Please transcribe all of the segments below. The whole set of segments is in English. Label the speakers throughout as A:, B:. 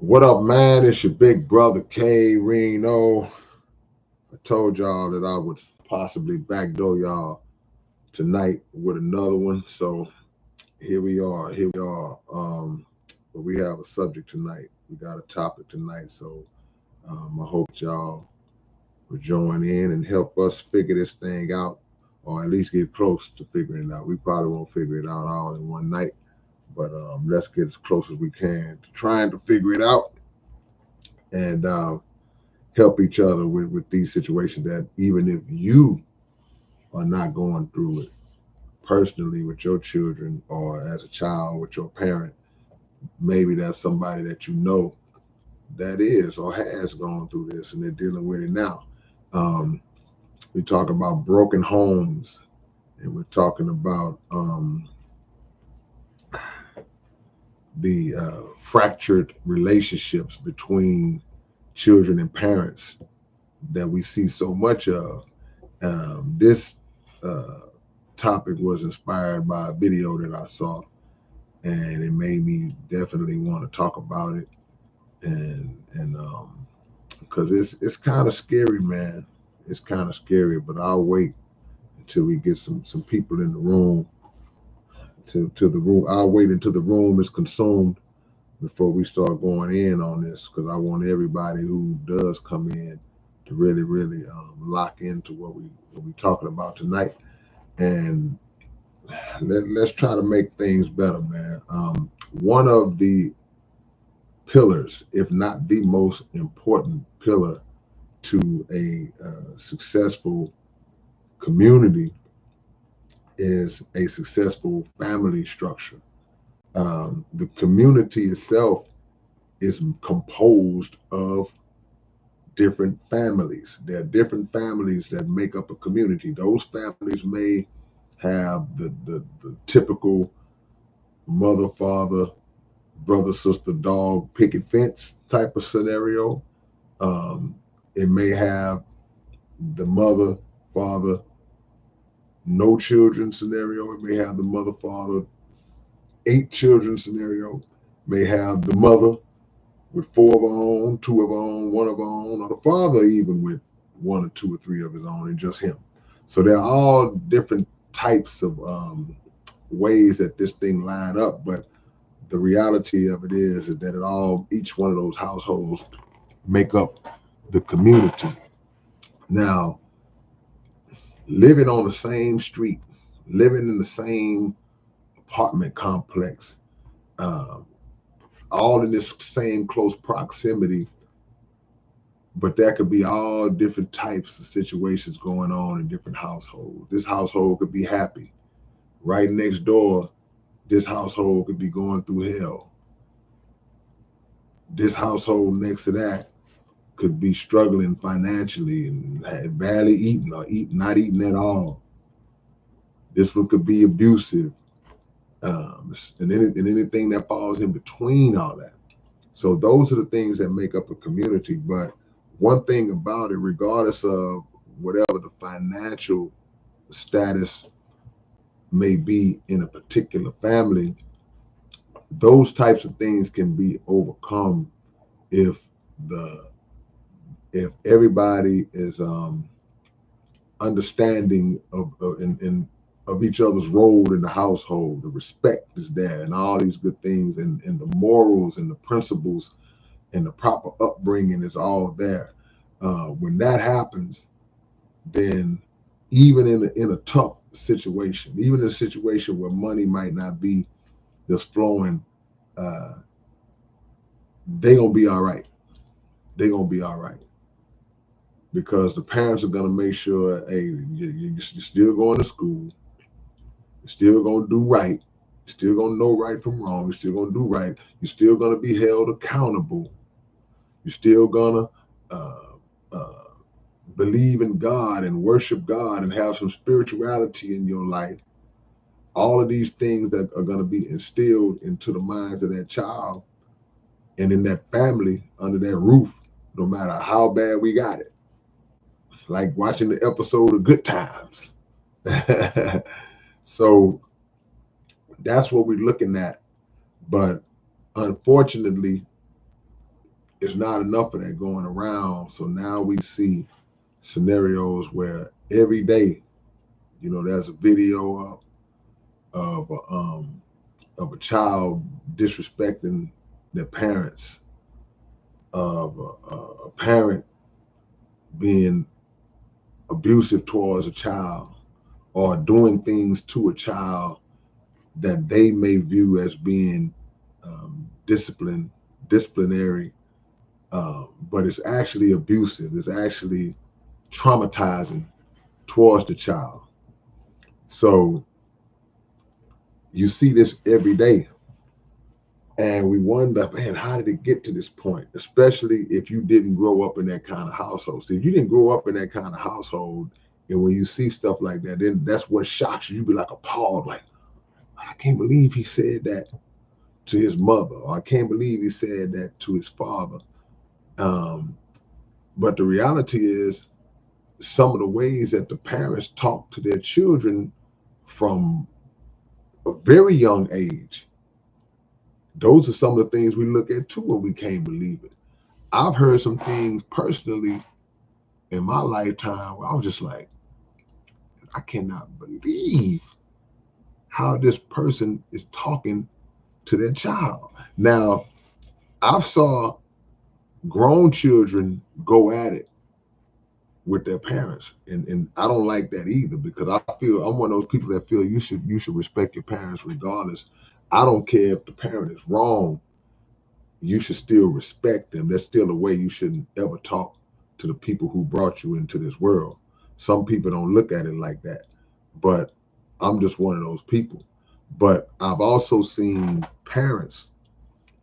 A: What up, man? It's your big brother K-Rino. I told y'all that I would possibly backdoor y'all tonight with another one. So here we are. Here we are. But we have a subject tonight. We got a topic tonight. So I hope y'all will join in and help us figure this thing out, or at least get close to figuring it out. We probably won't figure it out all in one night, but let's get as close as we can to trying to figure it out. And help each other with these situations that even if you are not going through it personally with your children or as a child with your parent, maybe that's somebody that you know that is or has gone through this and they're dealing with it now. Um, we talk about broken homes and we're talking about the fractured relationships between children and parents that we see so much of. This uh, topic was inspired by a video that I saw, and it made me definitely want to talk about it. And because it's kind of scary, man. It's kind of scary, but I'll wait until we get some people in the room. To the room, I'll wait until the room is consumed before we start going in on this because I want everybody who does come in to really lock into what we talking about tonight. And let's try to make things better, man. One of the pillars, if not the most important pillar to a successful community, is a successful family structure. The community itself is composed of different families. There are different families that make up a community. Those families may have the typical mother, father, brother, sister, dog, picket fence type of scenario. Um, it may have the mother, father, no children scenario. It may have the mother, father, 8 children scenario. It may have the mother with 4 of her own, 2 of her own, 1 of her own, or the father even with 1 or 2 or 3 of his own and just him. So they're all different types of ways that this thing line up, but the reality of it is that each one of those households make up the community. Now, living on the same street, living in the same apartment complex, uh, all in this same close proximity, but there could be all different types of situations going on in different households. This household could be happy. Right next door, this household could be going through hell. This household next to that could be struggling financially and barely eating or not eating at all. This one could be abusive, and anything that falls in between all that. So those are the things that make up a community. But one thing about it, regardless of whatever the financial status may be in a particular family, those types of things can be overcome if the if everybody is understanding of each other's role in the household. The respect is there, and all these good things, and the morals and the principles and the proper upbringing is all there. When that happens, then even in a tough situation, even in a situation where money might not be just flowing, uh, they gonna be all right. They gonna be all right because the parents are gonna make sure, hey, you're still going to school, you're still gonna do right, you're still gonna know right from wrong, you're still gonna do right, you're still gonna be held accountable, you're still gonna uh, uh, believe in God and worship God and have some spirituality in your life. All of these things that are going to be instilled into the minds of that child and in that family under that roof, no matter how bad we got it. Like watching the episode of Good Times. So that's what we're looking at. But unfortunately, it's not enough of that going around. So now we see scenarios where every day, there's a video of a child disrespecting their parents, of a parent being abusive towards a child, or doing things to a child that they may view as being disciplinary, but it's actually abusive. It's actually traumatizing towards the child. So you see this every day. And we wonder, man, how did it get to this point? Especially if you didn't grow up in that kind of household. See, if you didn't grow up in that kind of household, and when you see stuff like that, then that's what shocks you. You be like appalled, like, I can't believe he said that to his mother, or I can't believe he said that to his father. Um, but the reality is, some of the ways that the parents talk to their children from a very young age, those are some of the things we look at too, and we can't believe it. I've heard some things personally in my lifetime where I was just like, I cannot believe how this person is talking to their child. Now, I've saw grown children go at it with their parents, and I don't like that either, because I feel I'm one of those people that feel you should respect your parents regardless. I don't care if the parent is wrong. You should still respect them. That's still a way you shouldn't ever talk to the people who brought you into this world. Some people don't look at it like that, but I'm just one of those people. But I've also seen parents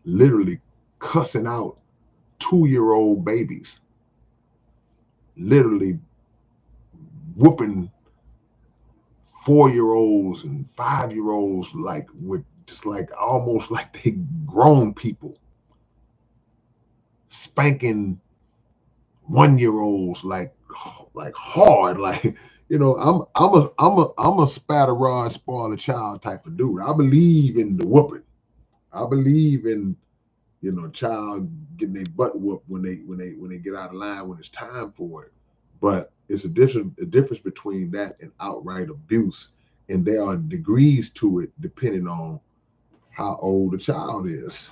A: literally cussing out 2-year-old babies, literally whooping 4-year-olds and 5-year-olds, like with just like almost like they grown people, spanking 1-year-olds like hard, like I'm a spatter rod spoil a child type of dude. I believe in the whooping. I believe in child getting their butt whooped when they get out of line when it's time for it. But it's a difference between that and outright abuse, and there are degrees to it depending on how old the child is.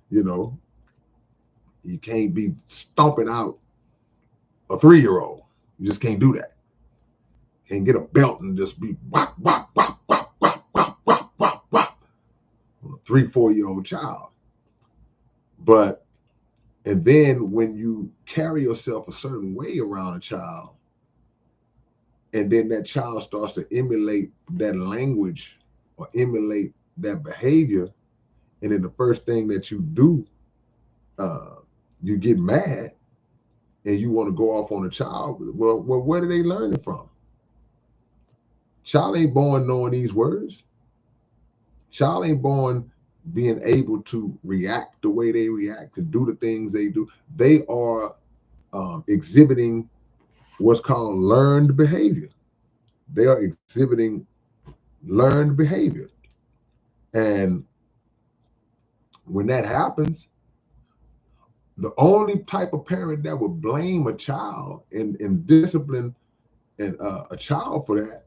A: you know, you can't be stomping out a 3-year-old. You just can't do that. Can't get a belt and just be whop whop whop whop whop whop whop whop whop on a 3-4-year-old child. But and then when you carry yourself a certain way around a child, and then that child starts to emulate that language or emulate that behavior, and then the first thing that you do, uh, you get mad and you want to go off on a child. Well, where are they learning from? Child ain't born knowing these words. Child ain't born being able to react the way they react, to do the things they do. They are exhibiting what's called learned behavior. They are exhibiting learned behavior. And when that happens, the only type of parent that would blame a child and discipline a child for that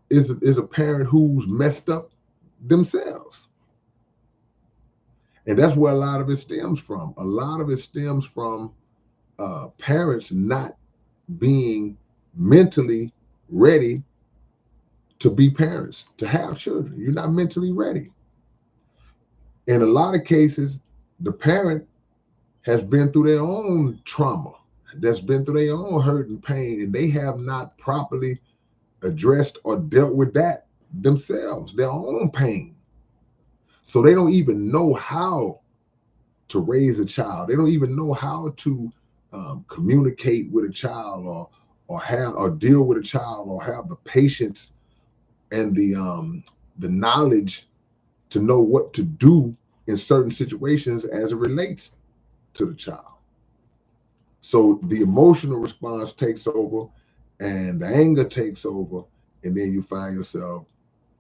A: is a parent who's messed up themselves. And that's where a lot of it stems from. A lot of it stems from parents not being mentally ready to be parents, to have children. You're not mentally ready. In a lot of cases, the parent has been through their own trauma, that's been through their own hurt and pain, and they have not properly addressed or dealt with that themselves, their own pain. So they don't even know how to raise a child. They don't even know how to communicate with a child, or deal with a child, or have the patience and the knowledge to know what to do in certain situations as it relates to the child. So the emotional response takes over, and the anger takes over, and then you find yourself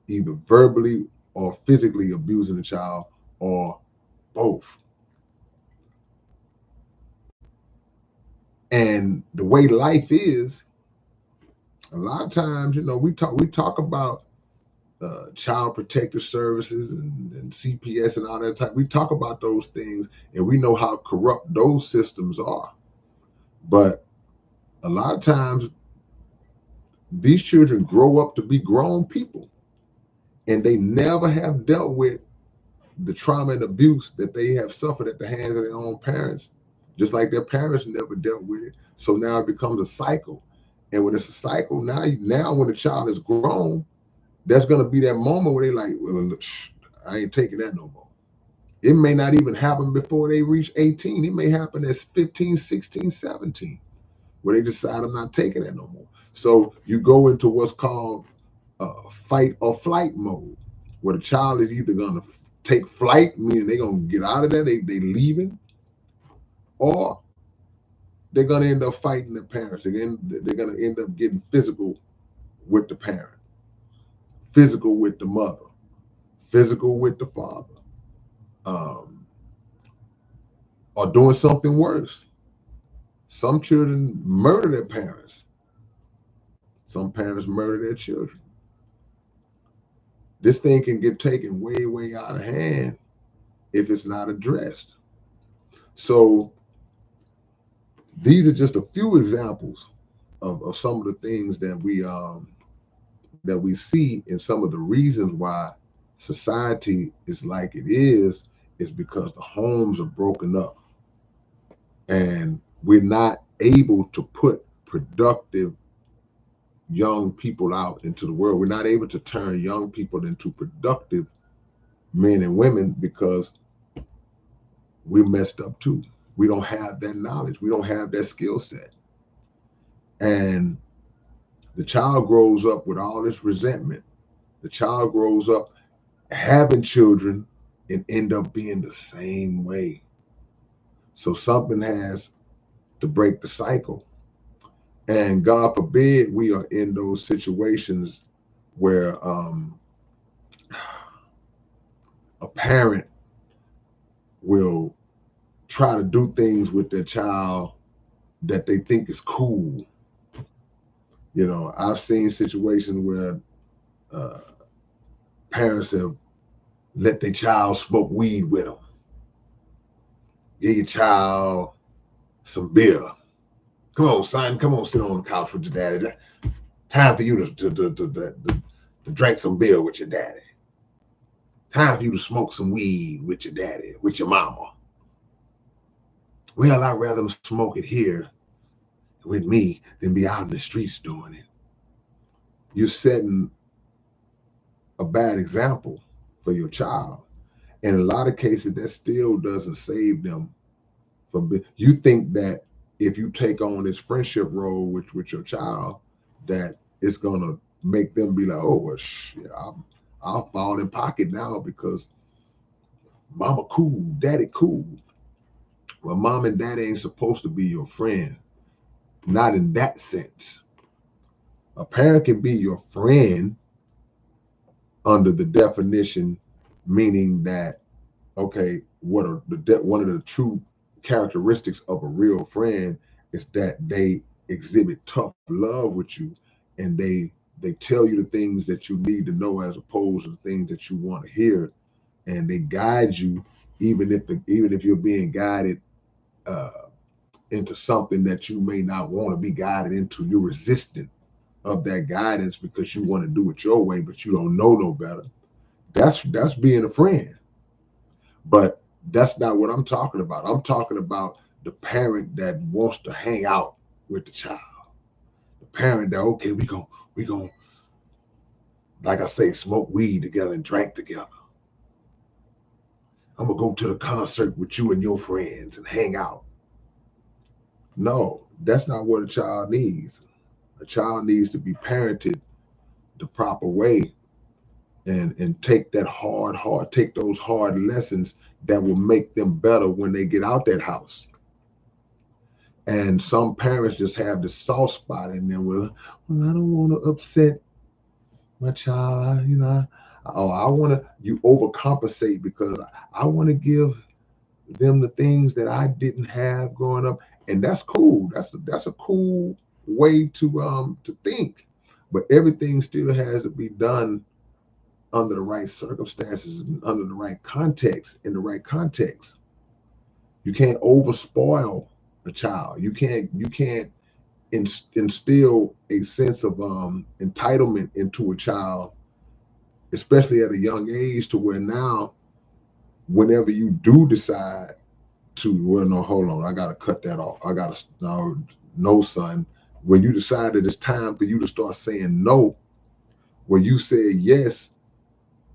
A: either verbally or physically abusing the child, or both. And the way life is, a lot of times, we talk about child protective services and CPS and all that type. We talk about those things, and we know how corrupt those systems are. But a lot of times, these children grow up to be grown people, and they never have dealt with the trauma and abuse that they have suffered at the hands of their own parents, just like their parents never dealt with it. So now it becomes a cycle. And when it's a cycle, now when the child is grown, there's going to be that moment where they're like, well, look, I ain't taking that no more. It may not even happen before they reach 18. It may happen at 15, 16, 17, where they decide I'm not taking that no more. So you go into what's called fight or flight mode, where the child is either going to take flight, meaning they're going to get out of there, they leaving, or they're going to end up fighting their parents. Again, they're going to end up getting physical with the parent, physical with the mother, physical with the father, um, or doing something worse. Some children murder their parents. Some parents murder their children. This thing can get taken way, way out of hand if it's not addressed. So these are just a few examples of some of the things that we see, and some of the reasons why society is like it is because the homes are broken up, and we're not able to put productive young people out into the world. We're not able to turn young people into productive men and women because we're messed up too. We don't have that knowledge. We don't have that skill set. And the child grows up with all this resentment. The child grows up having children and end up being the same way. So something has to break the cycle. And God forbid we are in those situations where a parent will try to do things with their child that they think is cool. I've seen situations where uh, parents have let their child smoke weed with them. Give your child some beer. Come on, son. Come on, sit on the couch with your daddy. Time for you to drink some beer with your daddy. Time for you to smoke some weed with your daddy, with your mama. Well, I'd rather smoke it here with me than be out in the streets doing it. You're setting a bad example for your child. In a lot of cases, that still doesn't save them from. You think that if you take on this friendship role with your child, that it's gonna make them be like, oh, well, I'll fall in pocket now because mama cool, daddy cool. Well, mom and daddy ain't supposed to be your friend. Not in that sense. A parent can be your friend under the definition, meaning that, okay, one of the true characteristics of a real friend is that they exhibit tough love with you, and they tell you the things that you need to know as opposed to the things that you want to hear, and they guide you even if you're being guided uh, into something that you may not want to be guided into. You're resistant of that guidance because you want to do it your way, but you don't know no better. That's being a friend. But that's not what I'm talking about. I'm talking about the parent that wants to hang out with the child. The parent that, okay, we going like I say, smoke weed together and drink together. I'm gonna go to the concert with you and your friends and hang out. No, that's not what a child needs. A child needs to be parented the proper way, and take that take those hard lessons that will make them better when they get out that house. And some parents just have this soft spot in them. Well, I don't want to upset my child. I want to. You overcompensate because I want to give them the things that I didn't have growing up, and that's cool. That's a cool way to think, but everything still has to be done under the right circumstances, and under the right context. In the right context, you can't overspoil a child. You can't instill a sense of entitlement into a child, especially at a young age, to where now, whenever you do decide to, well, no, hold on, I gotta cut that off. I gotta no, no, son. When you decide that it's time for you to start saying no, when you said yes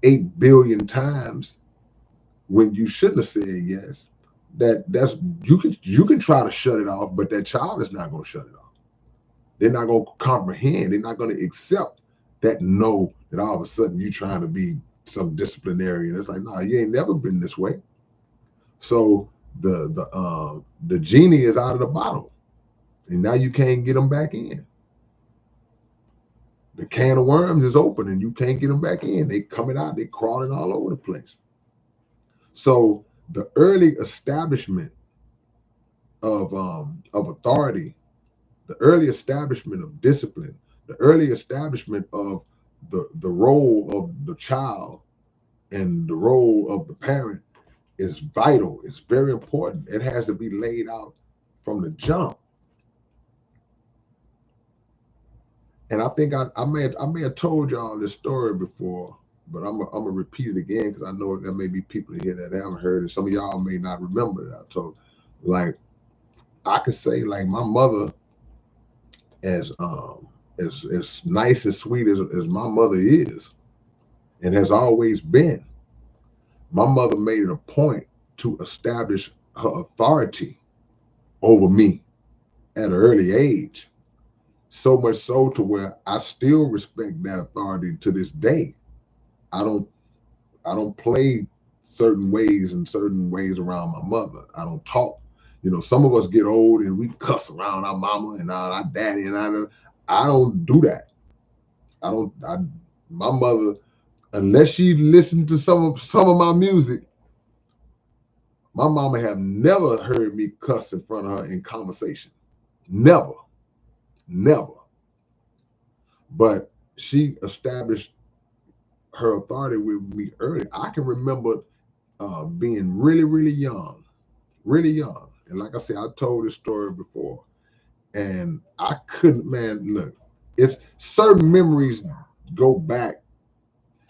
A: 8 billion times when you shouldn't have said yes, that's you can try to shut it off, but that child is not gonna shut it off. They're not gonna comprehend. They're not gonna accept that no. That all of a sudden you trying to be some disciplinarian. It's like, no, you ain't never been this way. So the genie is out of the bottle, and now you can't get them back in. The can of worms is open, and you can't get them back in. They coming out, they crawling all over the place. So the early establishment of authority, the early establishment of discipline, the early establishment of the role of the child and the role of the parent is vital. It's very important. It has to be laid out from the jump. And I think I may have told y'all this story before, but I'm gonna repeat it again because I know there may be people in here that haven't heard it. Some of y'all may not remember that I told. Like, I could say, like, my mother, as as nice and sweet as my mother is and has always been, my mother made it a point to establish her authority over me at an early age. So much so to where I still respect that authority to this day. I don't I don't play certain ways around my mother. I don't talk. Some of us get old and we cuss around our mama and our daddy, and I don't do that. I don't. My mother, unless she listened to some of my music, my mama have never heard me cuss in front of her in conversation. Never, never. But she established her authority with me early. I can remember being really, really young, really young. And like I said, I told this story before, and I couldn't, man, look, it's certain memories go back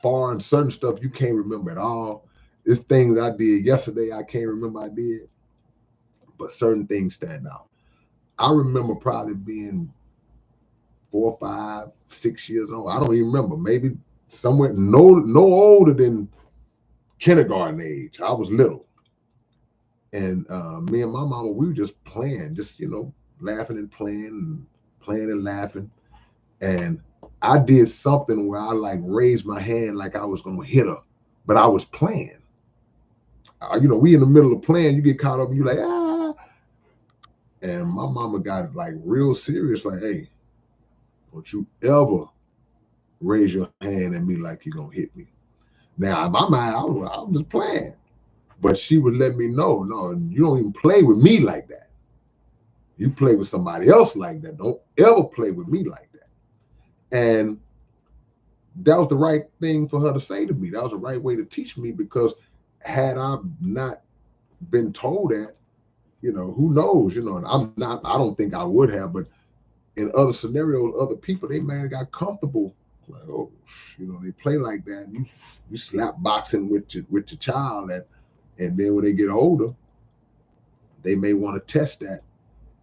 A: far, and certain stuff you can't remember at all. It's things I did yesterday I can't remember I did, but certain things stand out. I remember probably being 4, 5, 6 years old. I don't even remember. Maybe somewhere no older than kindergarten age. I was little. And me and my mama, we were just playing, just laughing and playing and laughing. And I did something where I like raised my hand like I was gonna hit her, but I was playing. We in the middle of playing, you get caught up and you like, ah. And my mama got like real serious, like, hey, don't you ever raise your hand at me like you're gonna hit me. Now in my mind, I was just playing. But she would let me know, no, you don't even play with me like that. You play with somebody else like that. Don't ever play with me like that. And that was the right thing for her to say to me. That was the right way to teach me, because had I not been told that, who knows, and I don't think I would have, but in other scenarios, other people, they may have got comfortable. Like, oh, they play like that. You slap boxing with your child, and then when they get older, they may want to test that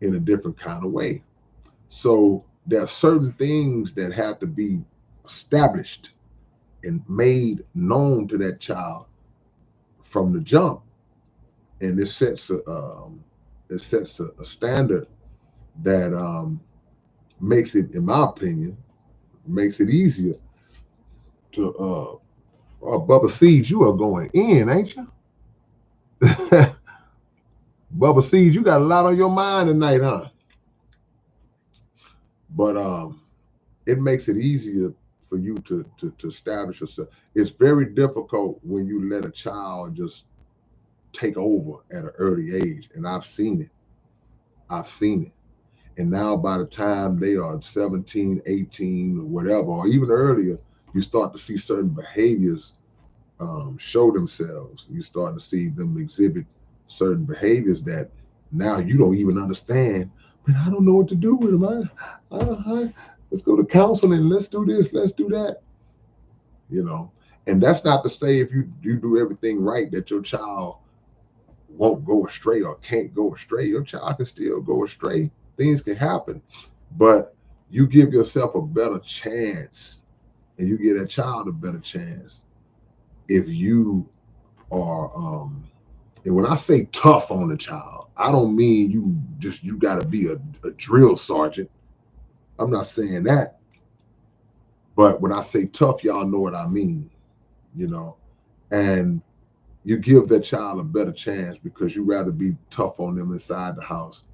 A: in a different kind of way. So there are certain things that have to be established and made known to that child from the jump, and it sets a standard that makes it, in my opinion, makes it easier to. Bubba Seeds, you are going in, ain't you? Bubba Seeds, you got a lot on your mind tonight, huh? But it makes it easier for you to establish yourself. It's very difficult when you let a child just take over at an early age. And I've seen it. I've seen it. And now by the time they are 17, 18, or whatever, or even earlier, you start to see certain behaviors show themselves. You start to see them exhibit certain behaviors that now you don't even understand. Man, I don't know what to do with them. Let's go to counseling. Let's do this. Let's do that. You know, and that's not to say if you do everything right that your child won't go astray or can't go astray. Your child can still go astray. Things can happen, but you give yourself a better chance, and you give that child a better chance if you are. And when I say tough on the child, I don't mean you got to be a drill sergeant. I'm not saying that, but when I say tough, y'all know what I mean. You know, and you give that child a better chance because you rather be tough on them inside the house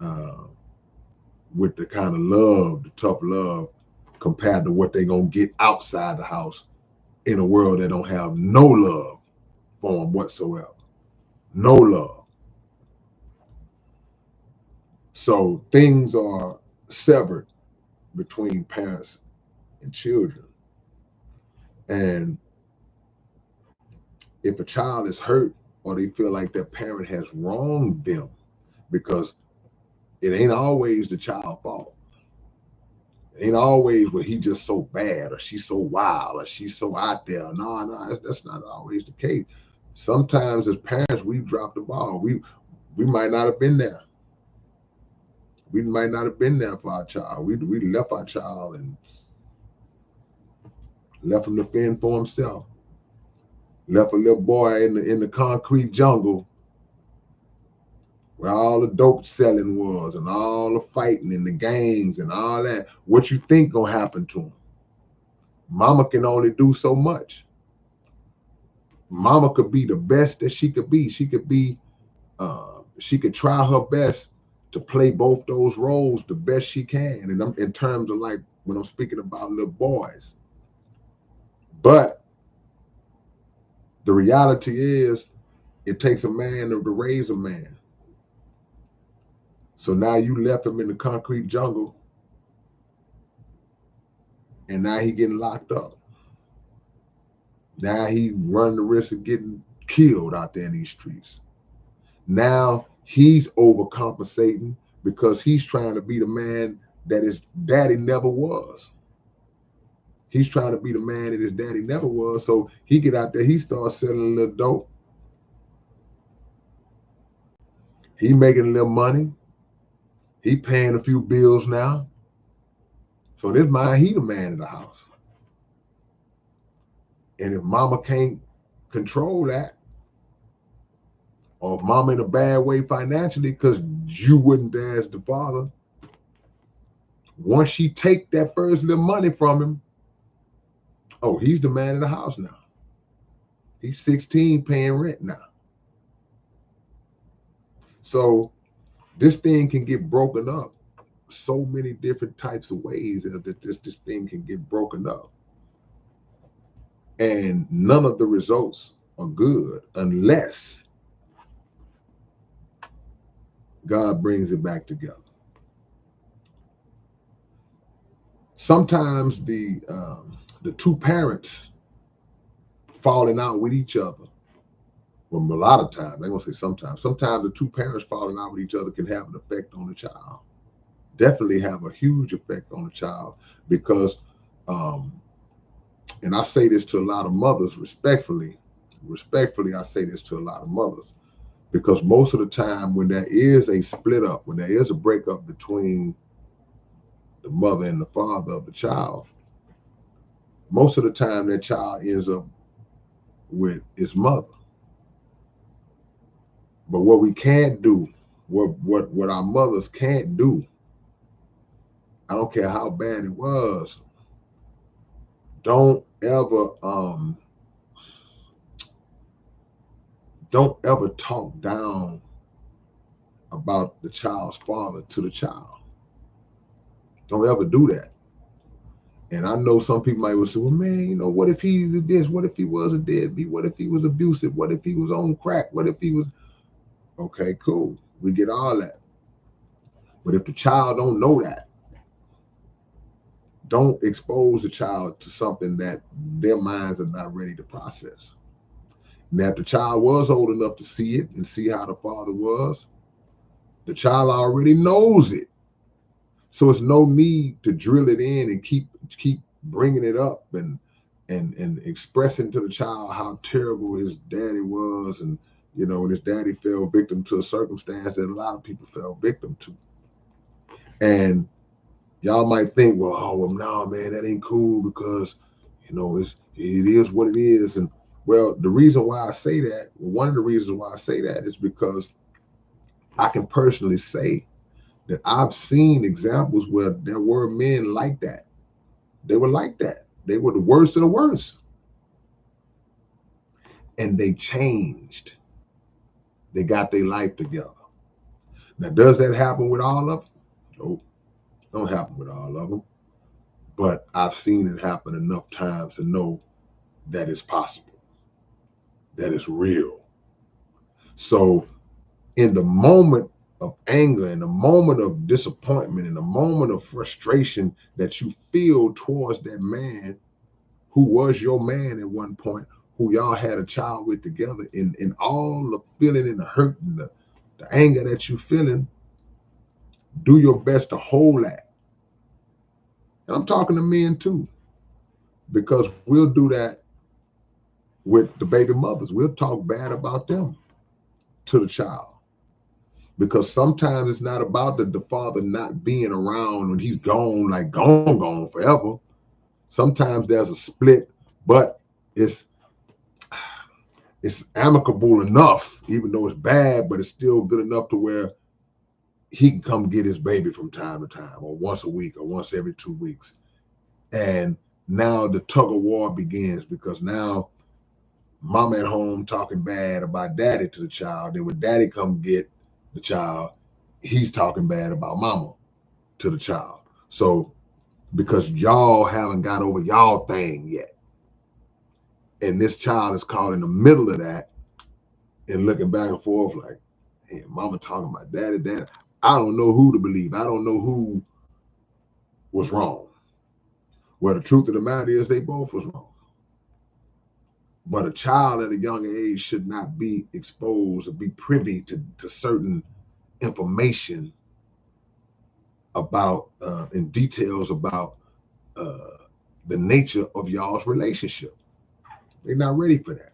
A: uh, with the kind of love, the tough love, compared to what they're going to get outside the house in a world that don't have no love for them whatsoever. No love. So things are severed between parents and children. And if a child is hurt or they feel like their parent has wronged them, because it ain't always the child's fault. It ain't always where he just so bad or she's so wild or she's so out there. No, that's not always the case. Sometimes as parents, we drop the ball. We might not have been there. We might not have been there for our child. We left our child and left him to fend for himself. Left a little boy in the concrete jungle where all the dope selling was and all the fighting and the gangs and all that. What you think gonna happen to him? Mama can only do so much. Mama could be the best that she could be. She could try her best to play both those roles the best she can. And I'm, in terms of like when I'm speaking about little boys. But the reality is it takes a man to raise a man. So now you left him in the concrete jungle and now he getting locked up. Now he run the risk of getting killed out there in these streets. Now he's overcompensating because he's trying to be the man that his daddy never was. He's trying to be the man that his daddy never was. So he get out there, he starts selling a little dope. He making a little money. He paying a few bills now. So in his mind, he the man of the house. And if mama can't control that, or if mama in a bad way financially, because you wouldn't as the father, once she take that first little money from him, oh, he's the man of the house now. He's 16 paying rent now. So this thing can get broken up so many different types of ways that this thing can get broken up. And none of the results are good unless God brings it back together. Sometimes the two parents falling out with each other. Well, a lot of times, I'm gonna say sometimes. Sometimes the two parents falling out with each other can have an effect on the child. Definitely have a huge effect on the child because, and I say this to a lot of mothers respectfully. Respectfully, I say this to a lot of mothers because most of the time when there is a split up, when there is a breakup between the mother and the father of the child, most of the time that child ends up with his mother. But what we can't do, what our mothers can't do, I don't care how bad it was, don't ever talk down about the child's father to the child. Don't ever do that. And I know some people might say, well, man, you know, what if he's this? What if he was a deadbeat? What if he was abusive? What if he was on crack? What if he was, okay, cool. We get all that. But if the child don't know that, don't expose the child to something that their minds are not ready to process. Now, if the child was old enough to see it and see how the father was, the child already knows it. So it's no need to drill it in and keep bringing it up and expressing to the child how terrible his daddy was, and you know, when his daddy fell victim to a circumstance that a lot of people fell victim to. And y'all might think, well, oh, well, no, man, that ain't cool because, you know, it is what it is. And well, the reason why I say that, one of the reasons why I say that is because I can personally say that I've seen examples where there were men like that. They were like that. They were the worst of the worst. And they changed. They got their life together. Now, does that happen with all of them? Nope. Don't happen with all of them. But I've seen it happen enough times to know that it's possible, that it's real. So in the moment of anger, in the moment of disappointment, in the moment of frustration that you feel towards that man who was your man at one point, who y'all had a child with together, in all the feeling and the hurt and the anger that you feeling, do your best to hold that. And I'm talking to men too, because we'll do that with the baby mothers. We'll talk bad about them to the child. Because sometimes it's not about the father not being around when he's gone, like gone forever. Sometimes there's a split, but it's it's amicable enough, even though it's bad, but it's still good enough to where he can come get his baby from time to time, or once a week, or once every 2 weeks. And now the tug of war begins, because now mom at home talking bad about daddy to the child. Then when daddy come get the child, he's talking bad about mama to the child. So because y'all haven't got over y'all thing yet, and this child is caught in the middle of that and looking back and forth like, hey, mama talking about daddy. I don't know who to believe. I don't know who was wrong. Well, the truth of the matter is they both was wrong. But a child at a young age should not be exposed or be privy to certain information about and details about uh, the nature of y'all's relationship. They're not ready for that.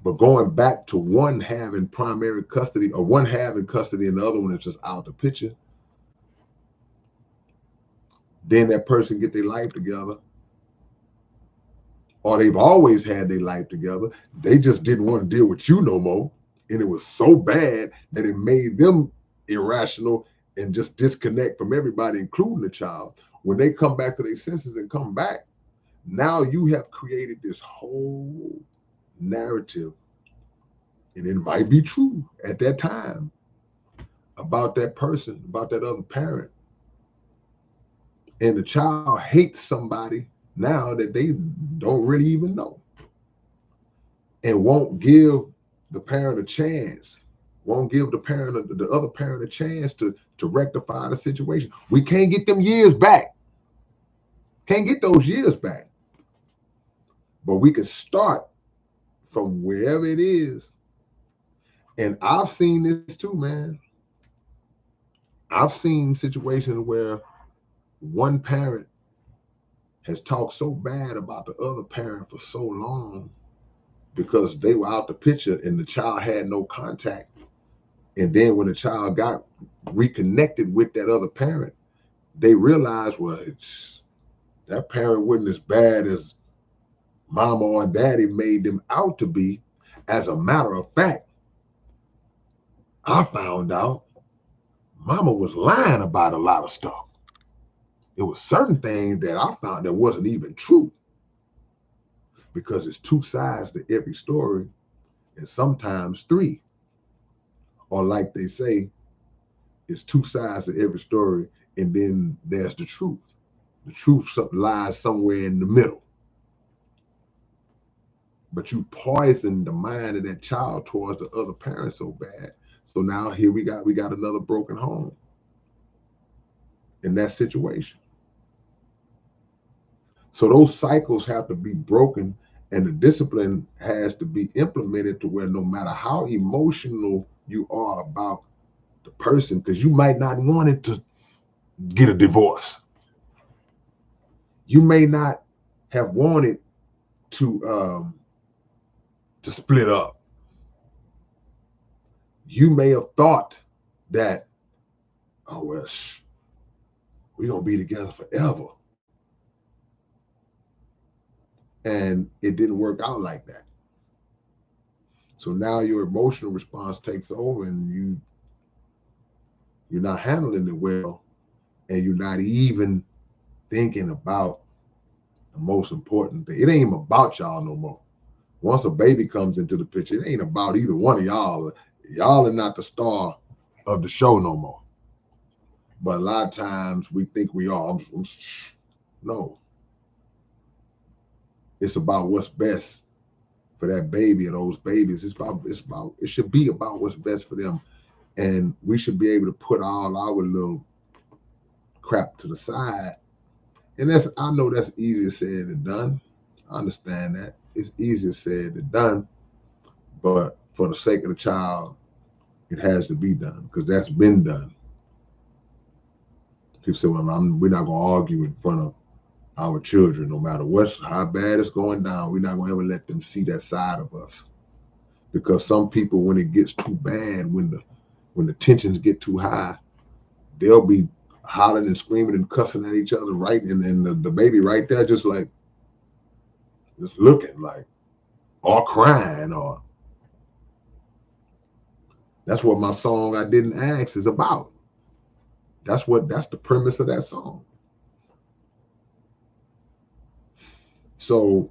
A: But going back to one having primary custody, or one having custody and the other one is just out the picture, then that person get their life together, or they've always had their life together. They just didn't want to deal with you no more. And it was so bad that it made them irrational and just disconnect from everybody, including the child. When they come back to their senses and come back, now you have created this whole narrative, and it might be true at that time, about that person, about that other parent. And the child hates somebody now that they don't really even know, and won't give the parent a chance, won't give the other parent a chance to rectify the situation. We can't get them years back. Can't get those years back. But we can start from wherever it is. And I've seen this too, man. I've seen situations where one parent has talked so bad about the other parent for so long because they were out the picture and the child had no contact. And then when the child got reconnected with that other parent, they realized, well, that parent wasn't as bad as mama or daddy made them out to be. As a matter of fact, I found out mama was lying about a lot of stuff. It was certain things that I found that wasn't even true, because it's two sides to every story, and sometimes three. Or like they say, it's two sides to every story, and then there's the truth. The truth lies somewhere in the middle. But you poison the mind of that child towards the other parent so bad. So now here we got another broken home in that situation. So those cycles have to be broken, and the discipline has to be implemented to where no matter how emotional you are about the person, because you might not want it to get a divorce. You may not have wanted to split up. You may have thought that, oh well, we're gonna be together forever. And it didn't work out like that. So now your emotional response takes over, and you're not handling it well, and you're not even thinking about the most important thing. It ain't even about y'all no more. Once a baby comes into the picture, it ain't about either one of y'all. Y'all are not the star of the show no more. But a lot of times we think we are. No, it's about what's best for that baby or those babies. It should be about what's best for them. And we should be able to put all our little crap to the side. And I know that's easier said than done. I understand that. It's easier said than done. But for the sake of the child, it has to be done because that's been done. People say, well, we're not going to argue in front of our children, no matter how bad it's going down. We're not going to ever let them see that side of us. Because some people, when it gets too bad, when the tensions get too high, they'll be hollering and screaming and cussing at each other, right? And the baby right there just looking like, or crying, or that's what my song I Didn't Ask is about. That's the premise of that song. So,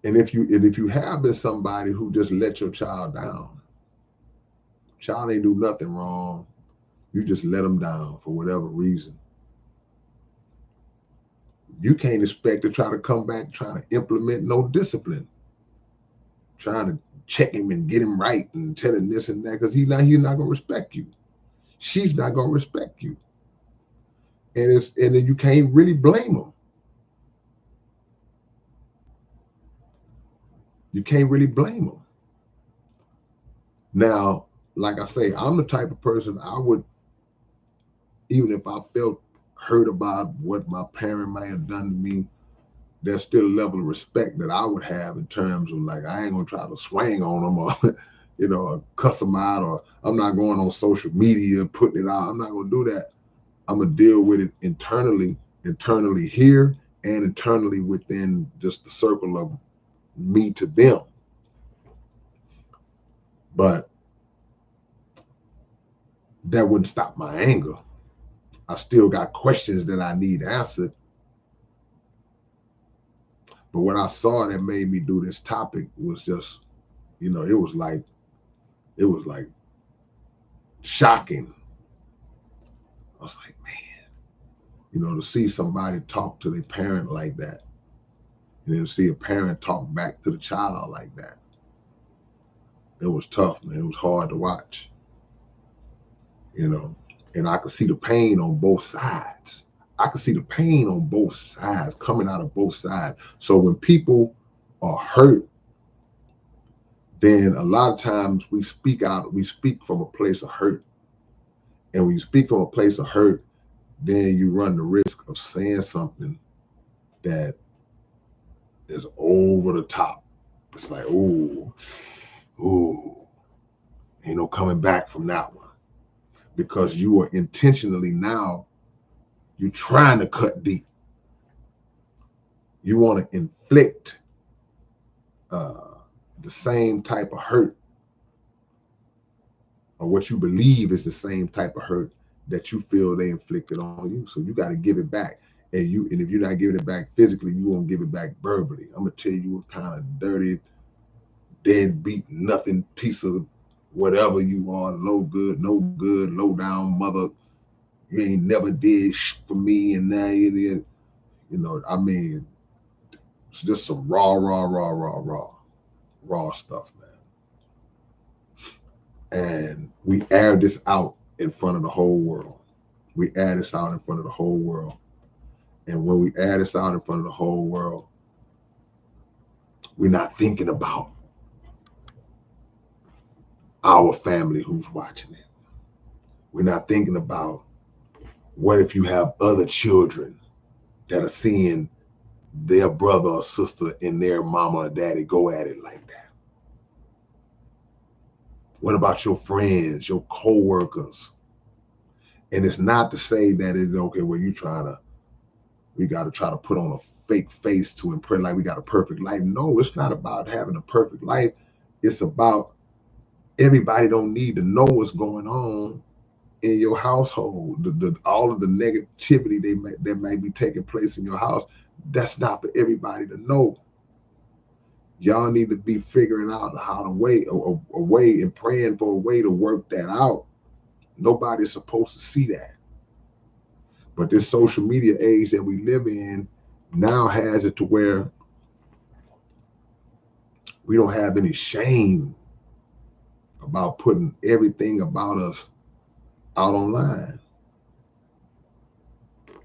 A: and if you have been somebody who just let your child down, child ain't do nothing wrong, you just let them down for whatever reason, you can't expect to try to come back trying to implement no discipline, trying to check him and get him right and tell him this and that, because he's not going to respect you. She's not going to respect you. And then you can't really blame them. You can't really blame them. Now, like I say, I'm the type of person I would, even if I felt hurt about what my parent might have done to me, there's still a level of respect that I would have in terms of like, I ain't gonna try to swing on them or, or cuss them out, or I'm not going on social media putting it out. I'm not gonna do that. I'm gonna deal with it internally here and internally within just the circle of me to them. But that wouldn't stop my anger. I still got questions that I need answered. But what I saw that made me do this topic was just, it was like shocking. I was like, man, to see somebody talk to their parent like that, and then see a parent talk back to the child like that. It was tough, man. It was hard to watch, and I could see the pain on both sides. I could see the pain on both sides, coming out of both sides. So when people are hurt, then a lot of times we speak from a place of hurt. And when you speak from a place of hurt, then you run the risk of saying something that is over the top. It's like, ooh, ain't no coming back from that one. Because you are intentionally now, you're trying to cut deep. You want to inflict the same type of hurt, or what you believe is the same type of hurt that you feel they inflicted on you. So you got to give it back. And if you're not giving it back physically, you won't give it back verbally. I'm gonna tell you what kind of dirty, deadbeat, nothing piece of whatever you are, low good, no good, low down mother, you ain't never did for me, and now you know, I mean, it's just some raw stuff, man. And we air this out in front of the whole world. We air this out in front of the whole world. And when we air this out in front of the whole world, we're not thinking about our family who's watching it. We're not thinking about what if you have other children that are seeing their brother or sister and their mama or daddy go at it like that. What about your friends, your co-workers? And it's not to say that it's okay, well, we got to try to put on a fake face to impress, like we got a perfect life. No, it's not about having a perfect life. It's about everybody don't need to know what's going on in your household. All of the negativity that might be taking place in your house, that's not for everybody to know. Y'all need to be figuring out how to a way and praying for a way to work that out. Nobody's supposed to see that. But this social media age that we live in now has it to where we don't have any shame about putting everything about us out online.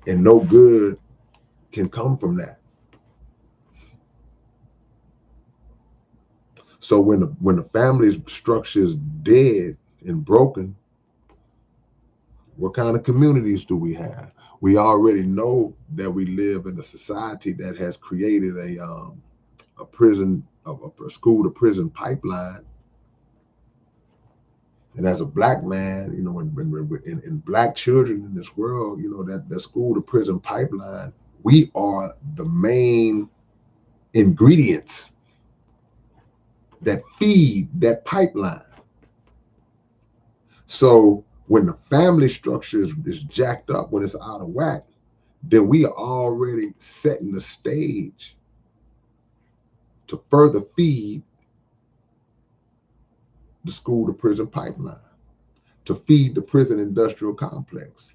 A: And no good can come from that. So when the family structure is dead and broken, what kind of communities do we have? We already know that we live in a society that has created a prison, a school to prison pipeline. And as a black man, you know, in black children in this world, you know, that school to prison pipeline, we are the main ingredients that feed that pipeline. So when the family structure is jacked up, when it's out of whack, then we are already setting the stage to further feed the school to prison pipeline, to feed the prison industrial complex.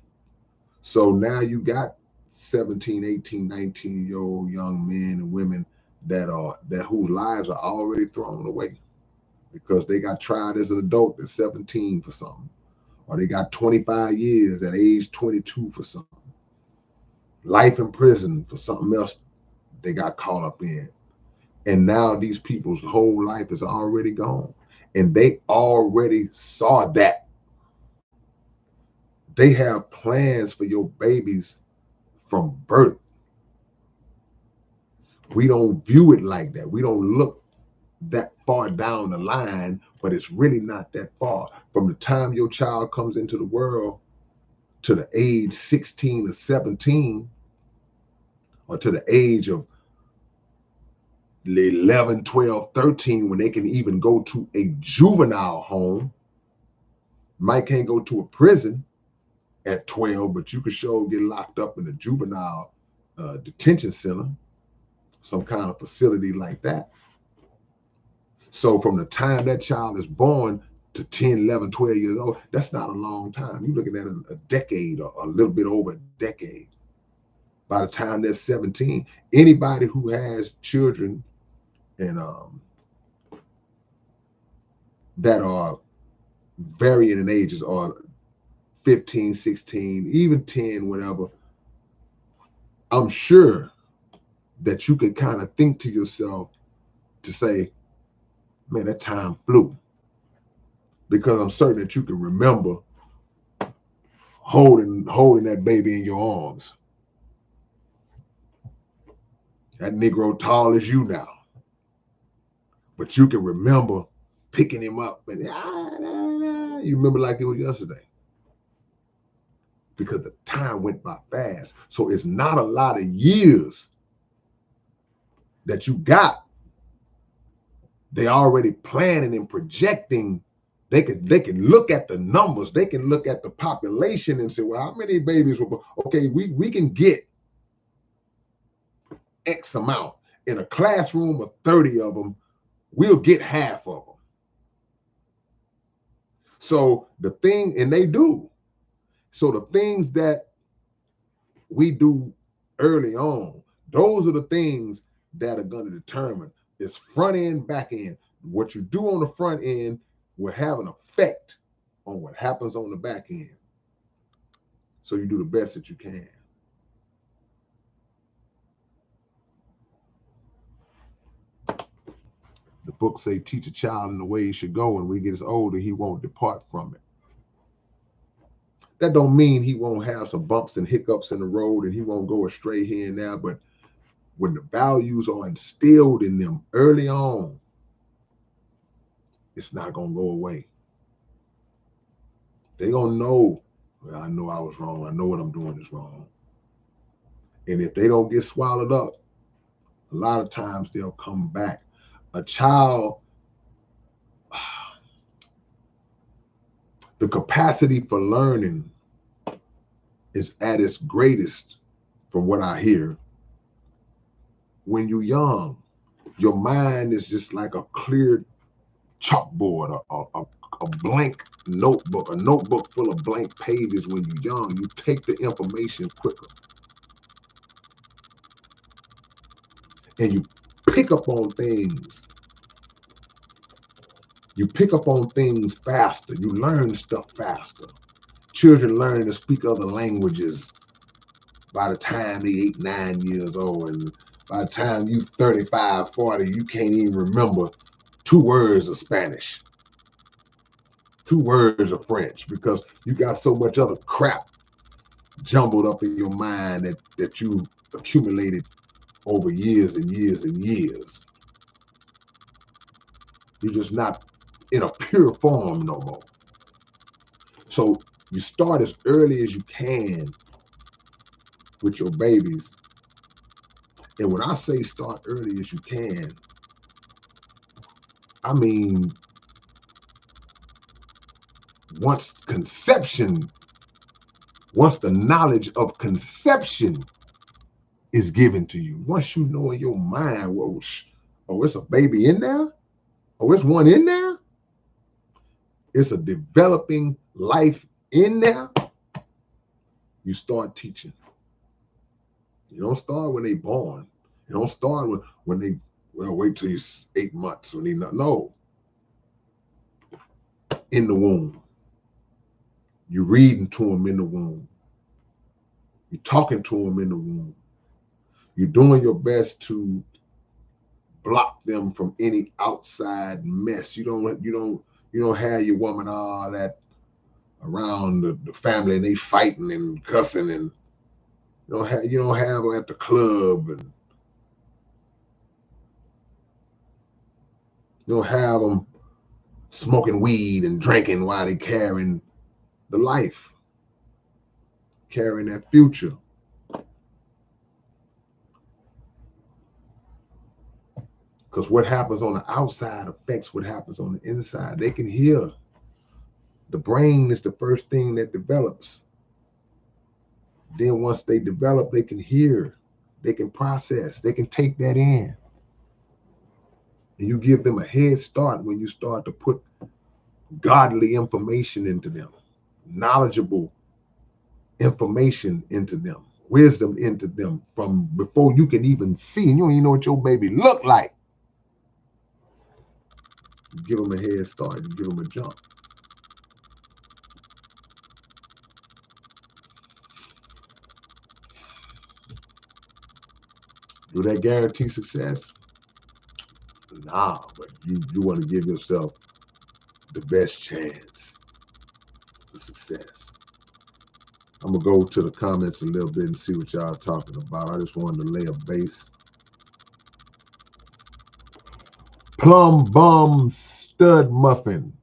A: So now you got 17, 18, 19-year-old young men and women that whose lives are already thrown away because they got tried as an adult at 17 for something, or they got 25 years at age 22 for something, life in prison for something else they got caught up in. And now these people's whole life is already gone. And they already saw that. They have plans for your babies from birth. We don't view it like that. We don't look that far down the line, but it's really not that far. From the time your child comes into the world to the age 16 or 17, or to the age of 11, 12, 13, when they can even go to a juvenile home. Mike can't go to a prison at 12, but you could sure get locked up in a juvenile detention center, some kind of facility like that. So from the time that child is born to 10, 11, 12 years old, that's not a long time. You're looking at a decade or a little bit over a decade. By the time they're 17, anybody who has children and that are varying in ages, or 15, 16, even 10, whatever, I'm sure that you can kind of think to yourself to say, man, that time flew. Because I'm certain that you can remember holding that baby in your arms. That Negro tall as you now. But you can remember picking him up and you remember like it was yesterday. Because the time went by fast. So it's not a lot of years that you got. They already planning and projecting. They can look at the numbers. They can look at the population and say, well, how many babies will, okay, we can get X amount. In a classroom of 30 of them, we'll get half of them. So the thing, and they do. So the things that we do early on, those are the things that are going to determine it's front end, back end. What you do on the front end will have an effect on what happens on the back end. So you do the best that you can. The book say, teach a child in the way he should go, and when he gets older, he won't depart from it. That don't mean he won't have some bumps and hiccups in the road and he won't go astray here and there, but when the values are instilled in them early on, it's not going to go away. They're going to know, well, I know I was wrong. I know what I'm doing is wrong. And if they don't get swallowed up, a lot of times they'll come back. A child, the capacity for learning is at its greatest, from what I hear, when you're young. Your mind is just like a clear chalkboard, a blank notebook, a notebook full of blank pages. When you're young, you take the information quicker and you pick up on things. You pick up on things faster. You learn stuff faster. Children learn to speak other languages by the time they 8, 9 years old. And by the time you 35, 40, you can't even remember 2 words of Spanish, 2 words of French, because you got so much other crap jumbled up in your mind that you accumulated over years and years and years. You're just not in a pure form no more. So you start as early as you can with your babies. And when I say start early as you can, I mean, once the knowledge of conception is given to you, once you know in your mind, well, oh, it's a baby in there? Oh, it's one in there? It's a developing life in there? You start teaching. You don't start when they born. You don't start when they, well, wait till you're 8 months when they not. No. In the womb. You're reading to them in the womb. You're talking to them in the womb. You're doing your best to block them from any outside mess. You don't have your woman all that around the family and they fighting and cussing, and you don't have her at the club, and you don't have them smoking weed and drinking while they carrying the life, carrying that future. Because what happens on the outside affects what happens on the inside. They can hear. The brain is the first thing that develops. Then once they develop, they can hear, they can process, they can take that in. And you give them a head start when you start to put godly information into them, knowledgeable information into them, wisdom into them from before you can even see. And you don't even know what your baby look like. You give them a head start, you give them a jump. Do that guarantee success? Nah, but you want to give yourself the best chance for success. I'm gonna go to the comments a little bit and see what y'all talking about. I just wanted to lay a base. Plum Bum Stud Muffin,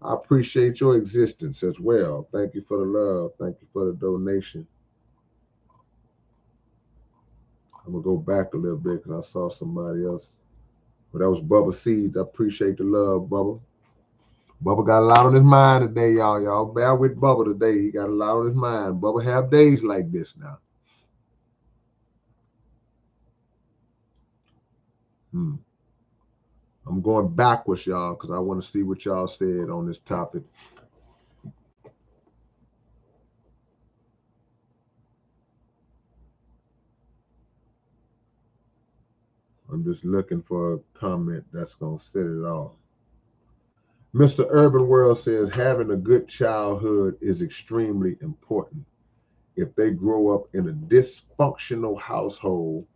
A: I appreciate your existence as well. Thank you for the love. Thank you for the donation. I'm gonna go back a little bit because I saw somebody else. But that was Bubba Seeds. I appreciate the love, Bubba. Bubba got a lot on his mind today, y'all. Y'all bear with Bubba today. He got a lot on his mind. Bubba have days like this now. I'm I'm going backwards, y'all, because I want to see what y'all said on this topic. I'm just looking for a comment that's going to set it off. Mr. Urban World says having a good childhood is extremely important. If they grow up in a dysfunctional household,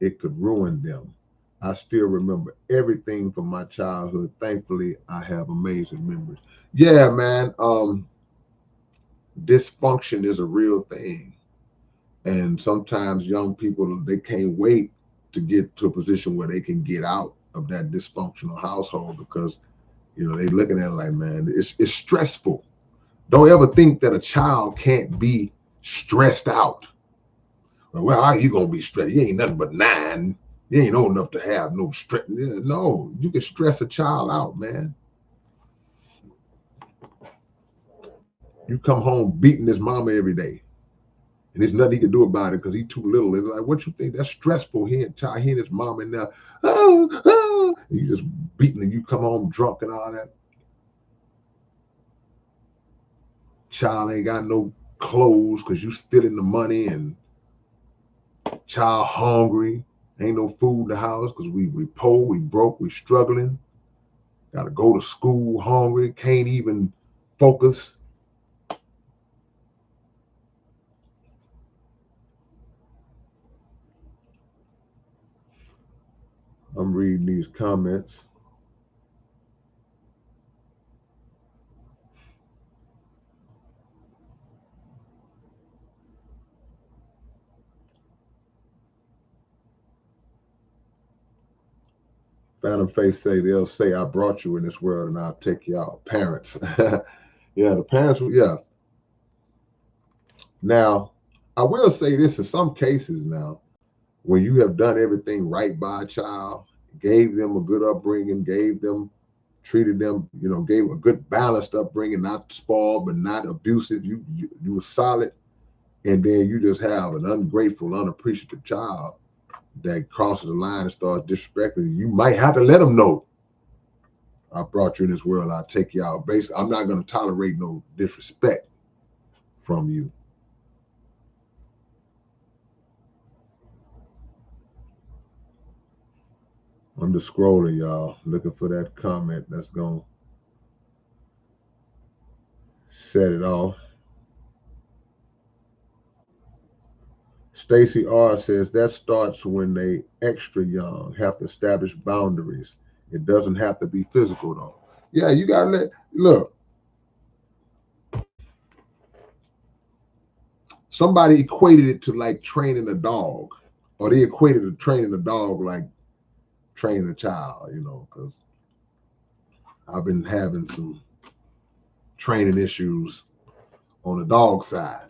A: it could ruin them. I still remember everything from my childhood. Thankfully, I have amazing memories. Yeah, man. Dysfunction is a real thing. And sometimes young people, they can't wait to get to a position where they can get out of that dysfunctional household because, they looking at it like, man, it's stressful. Don't ever think that a child can't be stressed out. Well, how you gonna be stressed? You ain't nothing but 9. You ain't old enough to have no stress. No, you can stress a child out, man. You come home beating his mama every day, and there's nothing he can do about it because he's too little. It's like, what you think? That's stressful. He and his mama and now, and you just beating, and you come home drunk and all that. Child ain't got no clothes because you stealing the money, and child hungry. Ain't no food in the house because we poor, we broke, we struggling. Got to go to school hungry, can't even focus. I'm reading these comments. Phantom Face say they'll say I brought you in this world and I'll take you out. Parents. Yeah, the parents, yeah. Now, I will say this in some cases now, when you have done everything right by a child, gave them a good upbringing, treated them, gave a good balanced upbringing, not spoiled, but not abusive. You were solid. And then you just have an ungrateful, unappreciative child that crosses the line and starts disrespecting you. You might have to let them know, I brought you in this world, I'll take you out. Basically, I'm not going to tolerate no disrespect from you. I'm just scrolling, y'all, looking for that comment that's going to set it off. Stacy R says that starts when they extra young, have to establish boundaries. It doesn't have to be physical though. Yeah, you gotta look. Somebody equated it to like training a dog, or they equated to training a dog like training a child. Because I've been having some training issues on the dog side,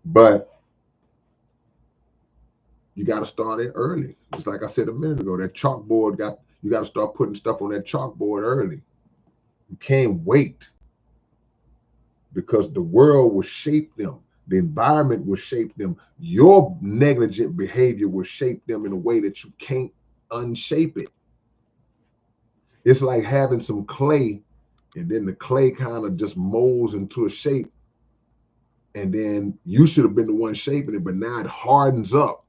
A: but you got to start it early. Just like I said a minute ago, that chalkboard you got to start putting stuff on that chalkboard early. You can't wait because the world will shape them. The environment will shape them. Your negligent behavior will shape them in a way that you can't unshape it. It's like having some clay and then the clay kind of just molds into a shape. And then you should have been the one shaping it, but now it hardens up.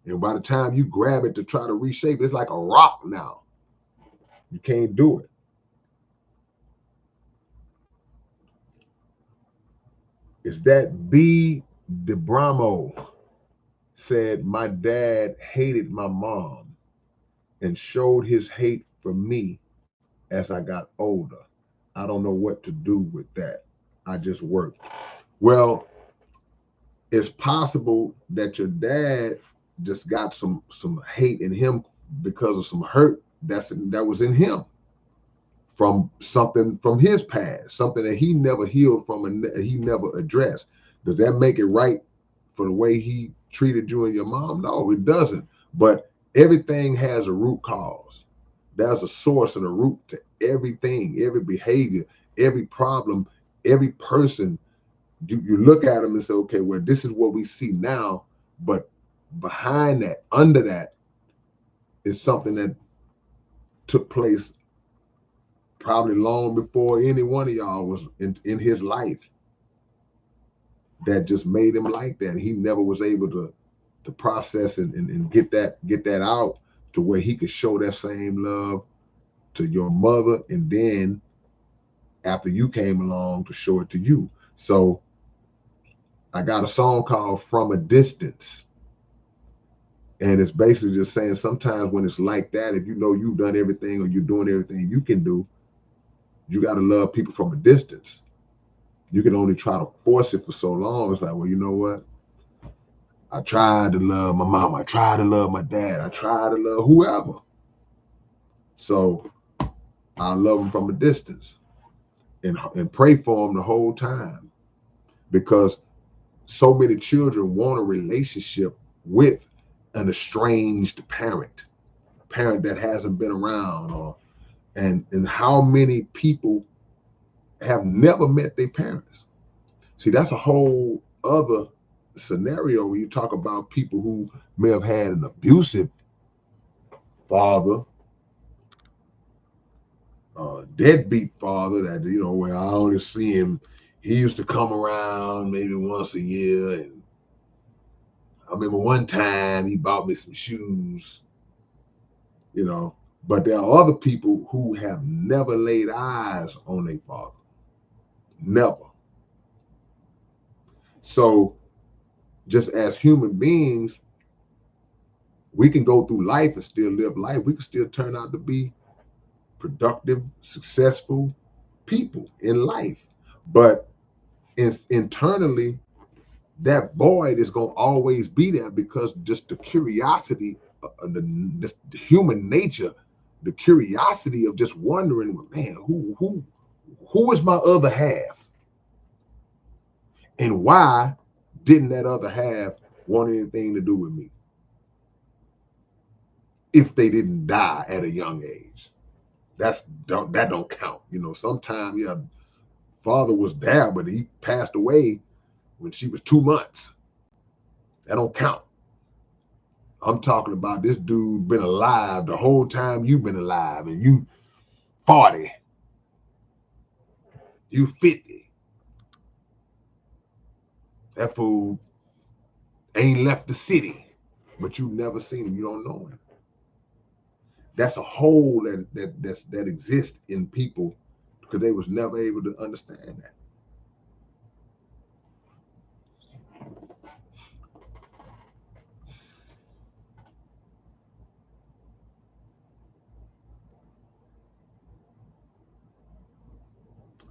A: And by the time you grab it to try to reshape it, it's like a rock now. You can't do it. It's that B. DeBramo said, my dad hated my mom and showed his hate for me as I got older. I don't know what to do with that. I just worked. Well, it's possible that your dad just got some hate in him because of some hurt that was in him from something from his past, something that he never healed from and he never addressed. Does that make it right for the way he treated you and your mom? No, it doesn't. But everything has a root cause. There's a source and a root to everything, every behavior, every problem, every person. You look at them and say, okay, well, this is what we see now, but behind that, under that, is something that took place probably long before any one of y'all was in his life, that just made him like that. He never was able to process and get that out to where he could show that same love to your mother, and then after you came along to show it to you. So I got a song called From a Distance. And it's basically just saying sometimes when it's like that, if you know you've done everything or you're doing everything you can do, you got to love people from a distance. You can only try to force it for so long. It's like, well, you know what? I tried to love my mom. I tried to love my dad. I tried to love whoever. So I love them from a distance and pray for them the whole time, because so many children want a relationship with an estranged parent, a parent that hasn't been around, or and how many people have never met their parents. See, that's a whole other scenario when you talk about people who may have had an abusive father, deadbeat father, that, you know, where I only see him, he used to come around maybe once a year, and I remember one time he bought me some shoes, you know. But there are other people who have never laid eyes on their father. Never. So just as human beings, we can go through life and still live life. We can still turn out to be productive, successful people in life. But internally, that void is going to always be there, because just the curiosity, the human nature, the curiosity of just wondering, man, who is my other half, and why didn't that other half want anything to do with me if they didn't die at a young age? That don't count. You know, sometimes, yeah, father was there, but he passed away when she was 2 months. That don't count. I'm talking about this dude been alive the whole time you've been alive, and you 40, you 50. That fool ain't left the city, but you never seen him. You don't know him. That's a hole that exists in people, because they was never able to understand that.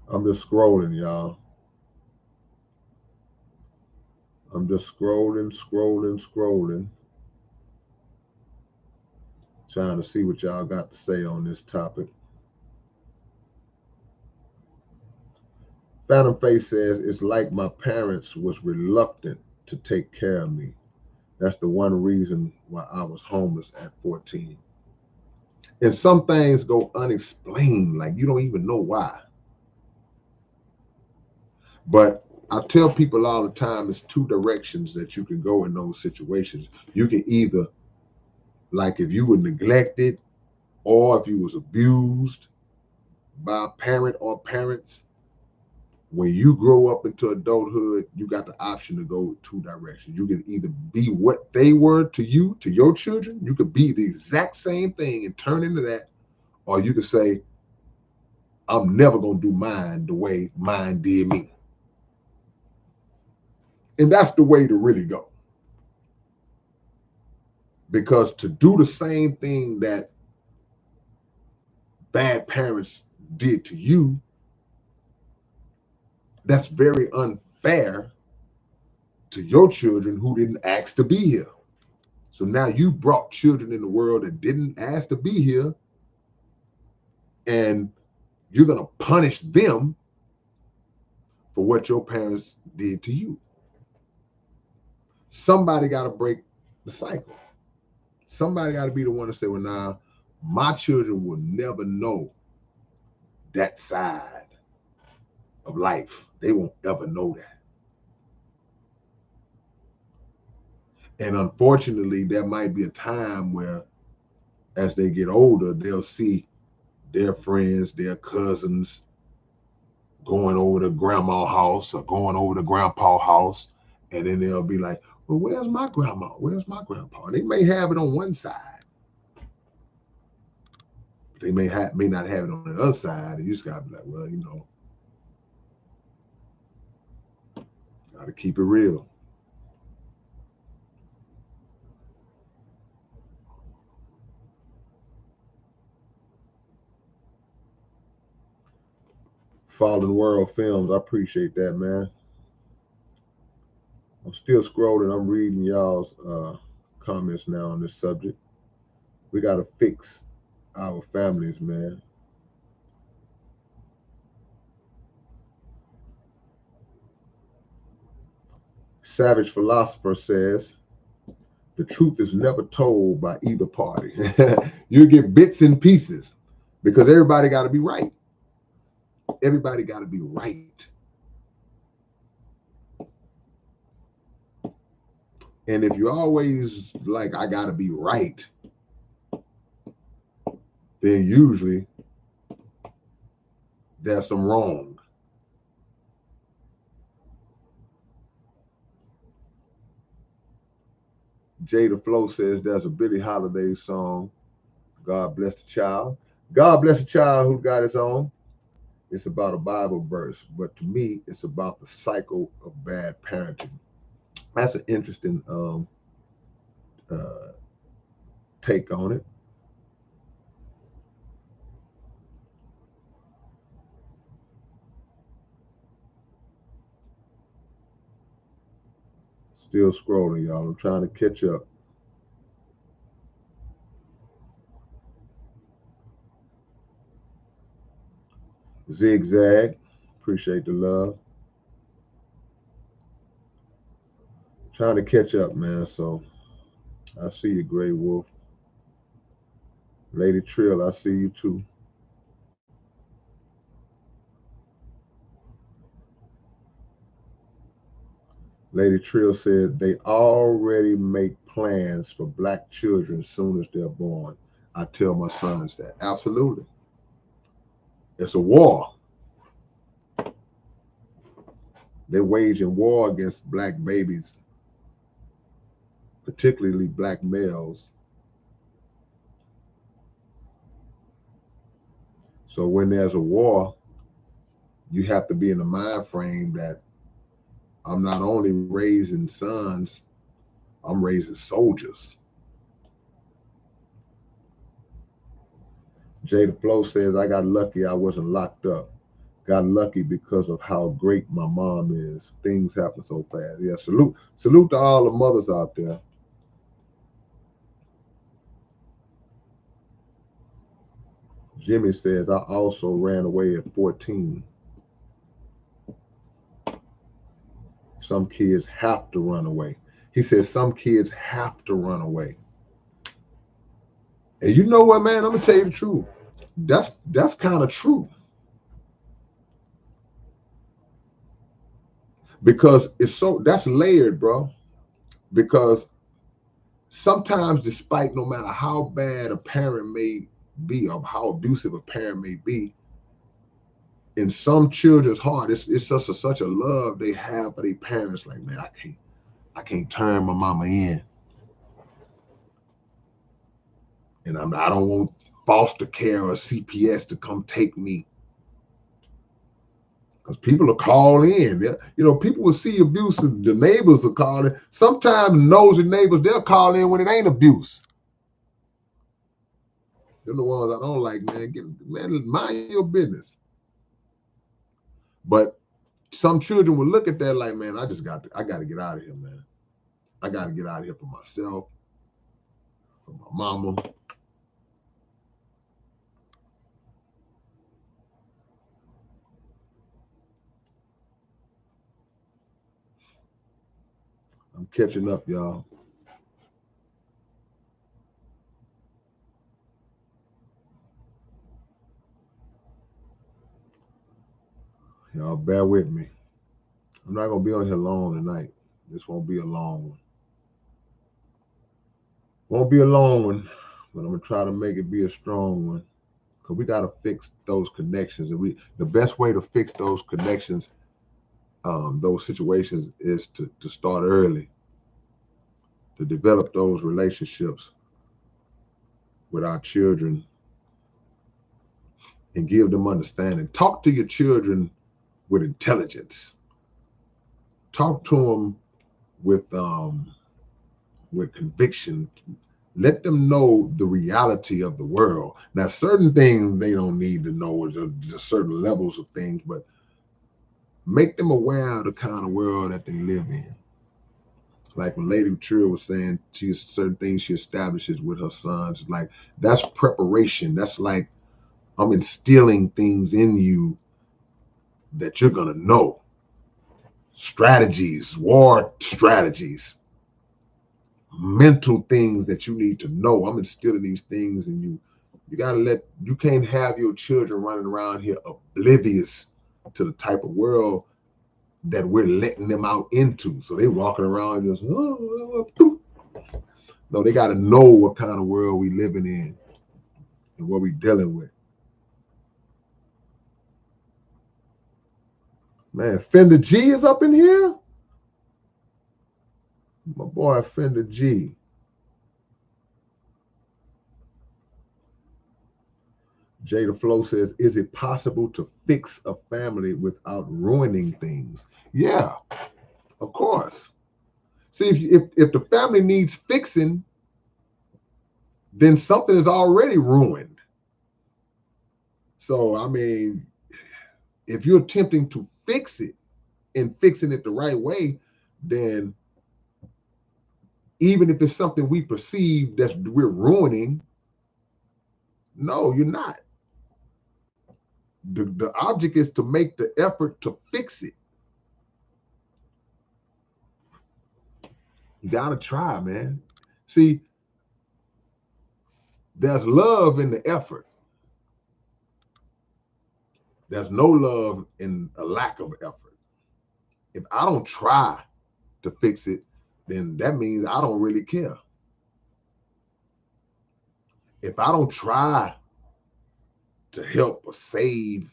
A: I'm just scrolling, y'all. I'm just scrolling, trying to see what y'all got to say on this topic. Phantom Face says, it's like my parents was reluctant to take care of me. That's the one reason why I was homeless at 14. And some things go unexplained, like you don't even know why. But I tell people all the time, it's two directions that you can go in those situations. You can either, like if you were neglected, or if you was abused by a parent or parents, when you grow up into adulthood, you got the option to go two directions. You can either be what they were to you, to your children. You could be the exact same thing and turn into that. Or you could say, I'm never going to do mine the way mine did me. And that's the way to really go. Because to do the same thing that bad parents did to you, that's very unfair to your children who didn't ask to be here. So now you brought children in the world that didn't ask to be here, and you're going to punish them for what your parents did to you. Somebody got to break the cycle. Somebody got to be the one to say, well, now my children will never know that side of life. They won't ever know that. And unfortunately, there might be a time where as they get older, they'll see their friends, their cousins going over to grandma's house or going over to grandpa's house, and then they'll be like, "Well, where's my grandma? Where's my grandpa?" And they may have it on one side, but they may not have it on the other side, and you just gotta be like, "Well, gotta keep it real." Fallen World Films, I appreciate that, man. I'm still scrolling. I'm reading y'all's comments now on this subject. We got to fix our families, man. Savage Philosopher says, the truth is never told by either party. You get bits and pieces because everybody got to be right. Everybody got to be right. And if you always like, I got to be right, then usually there's some wrong. Jada Flow says there's a Billie Holiday song, God Bless the Child. God Bless the Child who got his own. It's about a Bible verse, but to me, it's about the cycle of bad parenting. That's an interesting uh, take on it. Still scrolling, y'all. I'm trying to catch up. Zigzag, appreciate the love. Trying to catch up, man. So I see you, Gray Wolf. Lady Trill, I see you too. Lady Trill said they already make plans for black children as soon as they're born. I tell my sons that. Absolutely. It's a war. They're waging war against black babies, particularly black males. So when there's a war, you have to be in the mind frame that I'm not only raising sons, I'm raising soldiers. Jada Flo says, I got lucky I wasn't locked up. Got lucky because of how great my mom is. Things happen so fast. Yeah, salute to all the mothers out there. Jimmy says, I also ran away at 14. Some kids have to run away. He says some kids have to run away. And you know what, man? I'm gonna tell you the truth. That's kind of true because it's so that's layered, bro. Because sometimes, despite no matter how bad a parent may be or how abusive a parent may be, in some children's heart, it's such a love they have for their parents. Like, man, I can't turn my mama in, and I don't want foster care or CPS to come take me. Because people will call in. People will see abuse, and the neighbors will call in. Sometimes nosy neighbors, they'll call in when it ain't abuse. They're the ones I don't like, man. Man, mind your business. But some children will look at that like, man, I got to get out of here, man. I got to get out of here for myself, for my mama. I'm catching up, y'all. Y'all bear with me. I'm not gonna be on here long tonight. This won't be a long one. Won't be a long one. but I'm gonna try to make it be a strong one. Because we gotta fix those connections, and the best way to fix those connections, those situations, is to start early, to develop those relationships with our children and give them understanding. Talk to your children with intelligence. Talk to them with conviction. Let them know the reality of the world. Now, certain things they don't need to know, just certain levels of things, but make them aware of the kind of world that they live in. Like when Lady Trill was saying, she has certain things she establishes with her sons. Like, that's preparation. That's like, I'm instilling things in you that you're gonna know. Strategies, war strategies, mental things that you need to know. I'm instilling these things in you. You can't have your children running around here oblivious to the type of world that we're letting them out into. So they walking around just, no, they got to know what kind of world we living in and what we dealing with. Man, Fender G is up in here. My boy Fender G. Jada Flo says, is it possible to fix a family without ruining things? Yeah, of course. See, if the family needs fixing, then something is already ruined. So, I mean, if you're attempting to fix it and fixing it the right way, then even if it's something we perceive that we're ruining, no, you're not. The object is to make the effort to fix it. You gotta try, man. See, there's love in the effort. There's no love in a lack of effort. If I don't try to fix it, then that means I don't really care. If I don't try to help or save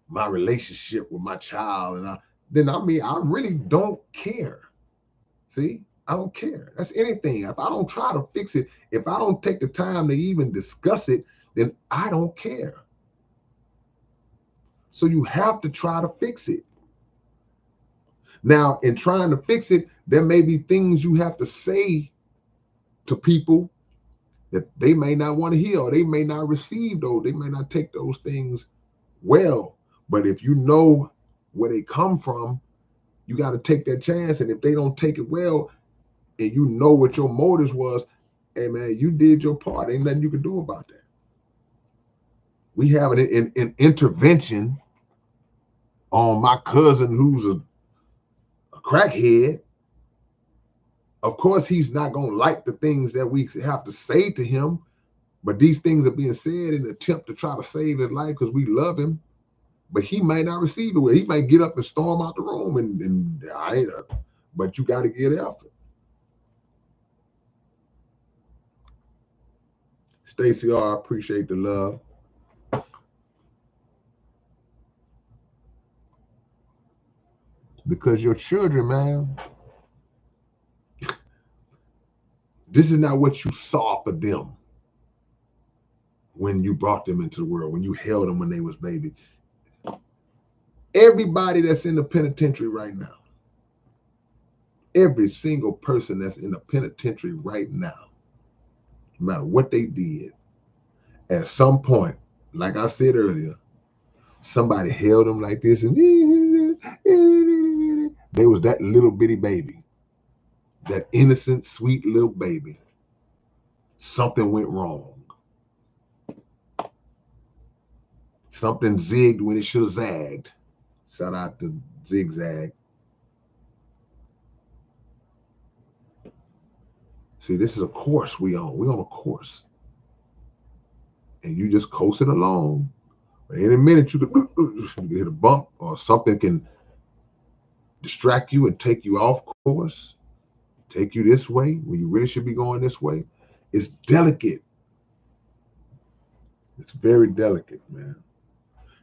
A: my relationship with my child, then I mean, I really don't care. See, I don't care. That's anything. If I don't try to fix it, if I don't take the time to even discuss it, then I don't care. So you have to try to fix it. Now, in trying to fix it, there may be things you have to say to people that they may not want to hear, or they may not receive those. They may not take those things well. But if you know where they come from, you got to take that chance. And if they don't take it well, and you know what your motives was, hey man, you did your part. Ain't nothing you can do about that. We have an intervention on my cousin who's a crackhead. Of course, he's not going to like the things that we have to say to him, but these things are being said in an attempt to try to save his life because we love him. But he might not receive it well. He might get up and storm out the room, and I ain't. But you got to get effort. Stacey R, I appreciate the love. Because your children, man, this is not what you saw for them when you brought them into the world, when you held them when they was baby. Everybody that's in the penitentiary right now, every single person that's in the penitentiary right now, no matter what they did, at some point, like I said earlier, somebody held them like this, and they was that little bitty baby, that innocent, sweet little baby. Something went wrong. Something zigged when it should have zagged. Shout out to Zigzag. See, this is a course we on. We on a course. And you just coasting along. Any minute you could hit a bump, or something can distract you and take you off course, take you this way when you really should be going this way. It's delicate. It's very delicate, man.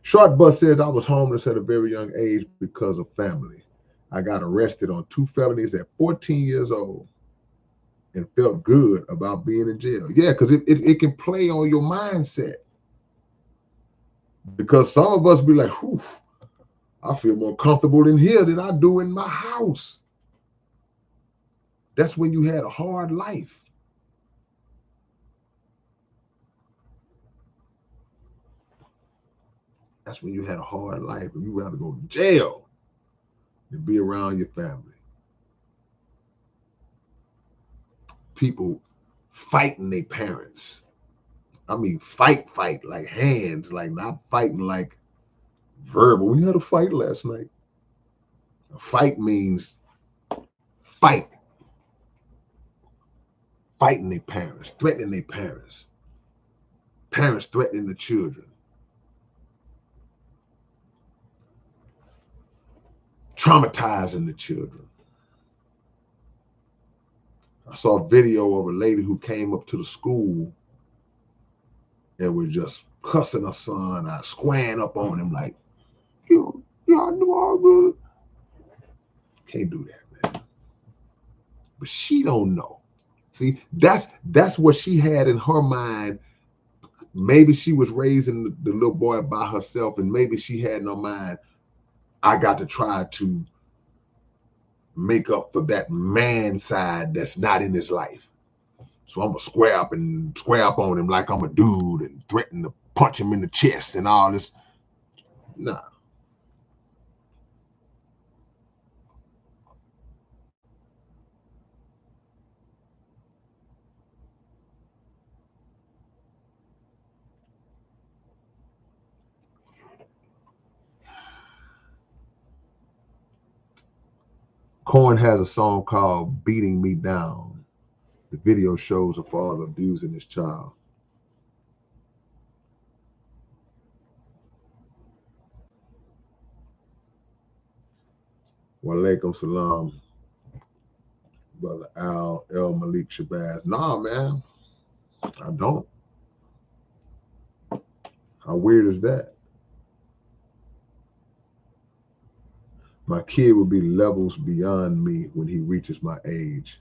A: Short Bus says I was homeless at a very young age because of family. I got arrested on 2 felonies at 14 years old and felt good about being in jail. Yeah, because it can play on your mindset. Because some of us be like, whew, I feel more comfortable in here than I do in my house. That's when you had a hard life. That's when you had a hard life and you rather go to jail than be around your family. People fighting their parents. I mean, fight, like hands, like not fighting like verbal. We had a fight last night. A fight means fight, fighting their parents, threatening their parents, parents threatening the children, traumatizing the children. I saw a video of a lady who came up to the school and was just cussing her son out, squaring up on him like, y'all do all good. Can't do that, man. But she don't know. See, that's what she had in her mind. Maybe she was raising the little boy by herself, and maybe she had in her mind, I got to try to make up for that man side that's not in his life. So I'm gonna square up on him like I'm a dude and threaten to punch him in the chest and all this. Nah. Korn has a song called Beating Me Down. The video shows a father abusing his child. Walaikum salam, brother Al El Malik Shabazz. Nah, man, I don't. How weird is that? My kid will be levels beyond me when he reaches my age.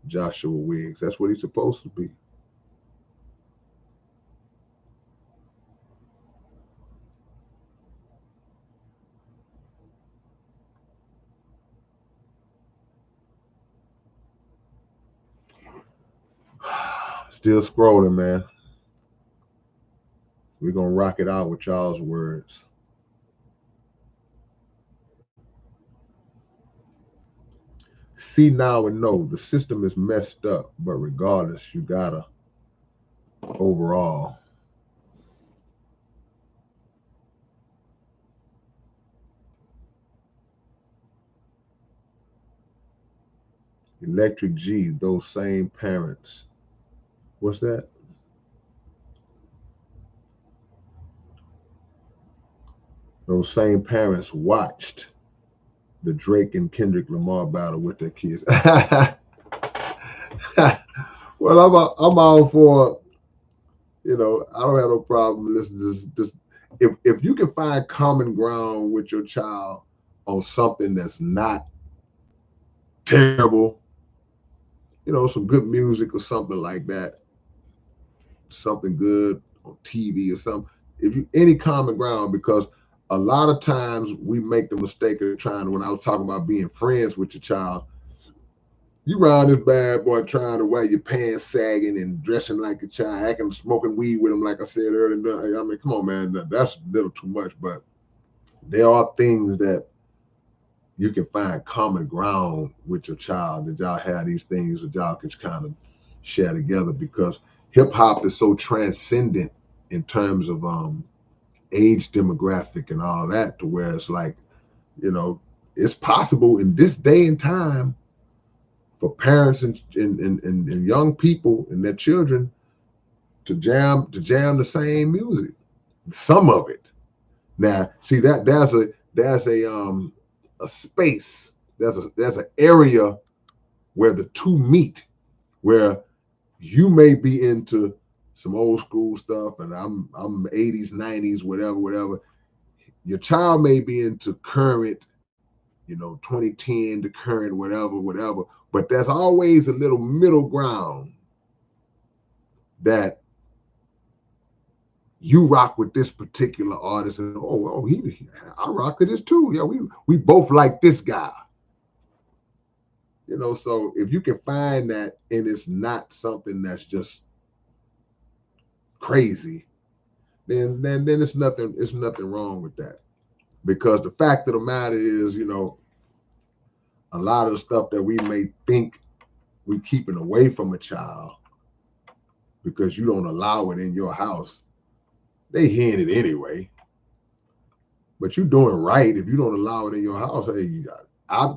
A: Joshua Wiggs. That's what he's supposed to be. Still scrolling, man. We're going to rock it out with y'all's words. See now and know the system is messed up, but regardless, you gotta overall. Electric G, those same parents. What's that? Those same parents watched the Drake and Kendrick Lamar battle with their kids. Well, I'm all for, I don't have no problem listening to this. If you can find common ground with your child on something that's not terrible, some good music or something like that, something good on TV or something. If you any common ground, because a lot of times we make the mistake of trying. When I was talking about being friends with your child, you around this bad boy trying to wear your pants sagging and dressing like a child, acting smoking weed with him, like I said earlier. I mean, come on, man, that's a little too much. But there are things that you can find common ground with your child, that y'all have these things that y'all can kind of share together, because hip hop is so transcendent in terms of age demographic and all that, to where it's like, it's possible in this day and time for parents and young people and their children to jam the same music, some of it. Now, see that there's a space, there's an area where the two meet, where you may be into some old school stuff, and I'm 80s, 90s, whatever. Your child may be into current, 2010 to current, whatever. But there's always a little middle ground that you rock with this particular artist, and I rock to this too. Yeah, we both like this guy. So if you can find that, and it's not something that's just crazy, then it's nothing wrong with that. Because the fact of the matter is, a lot of the stuff that we may think we keeping away from a child because you don't allow it in your house, they hearing it anyway. But you're doing right if you don't allow it in your house. Hey, I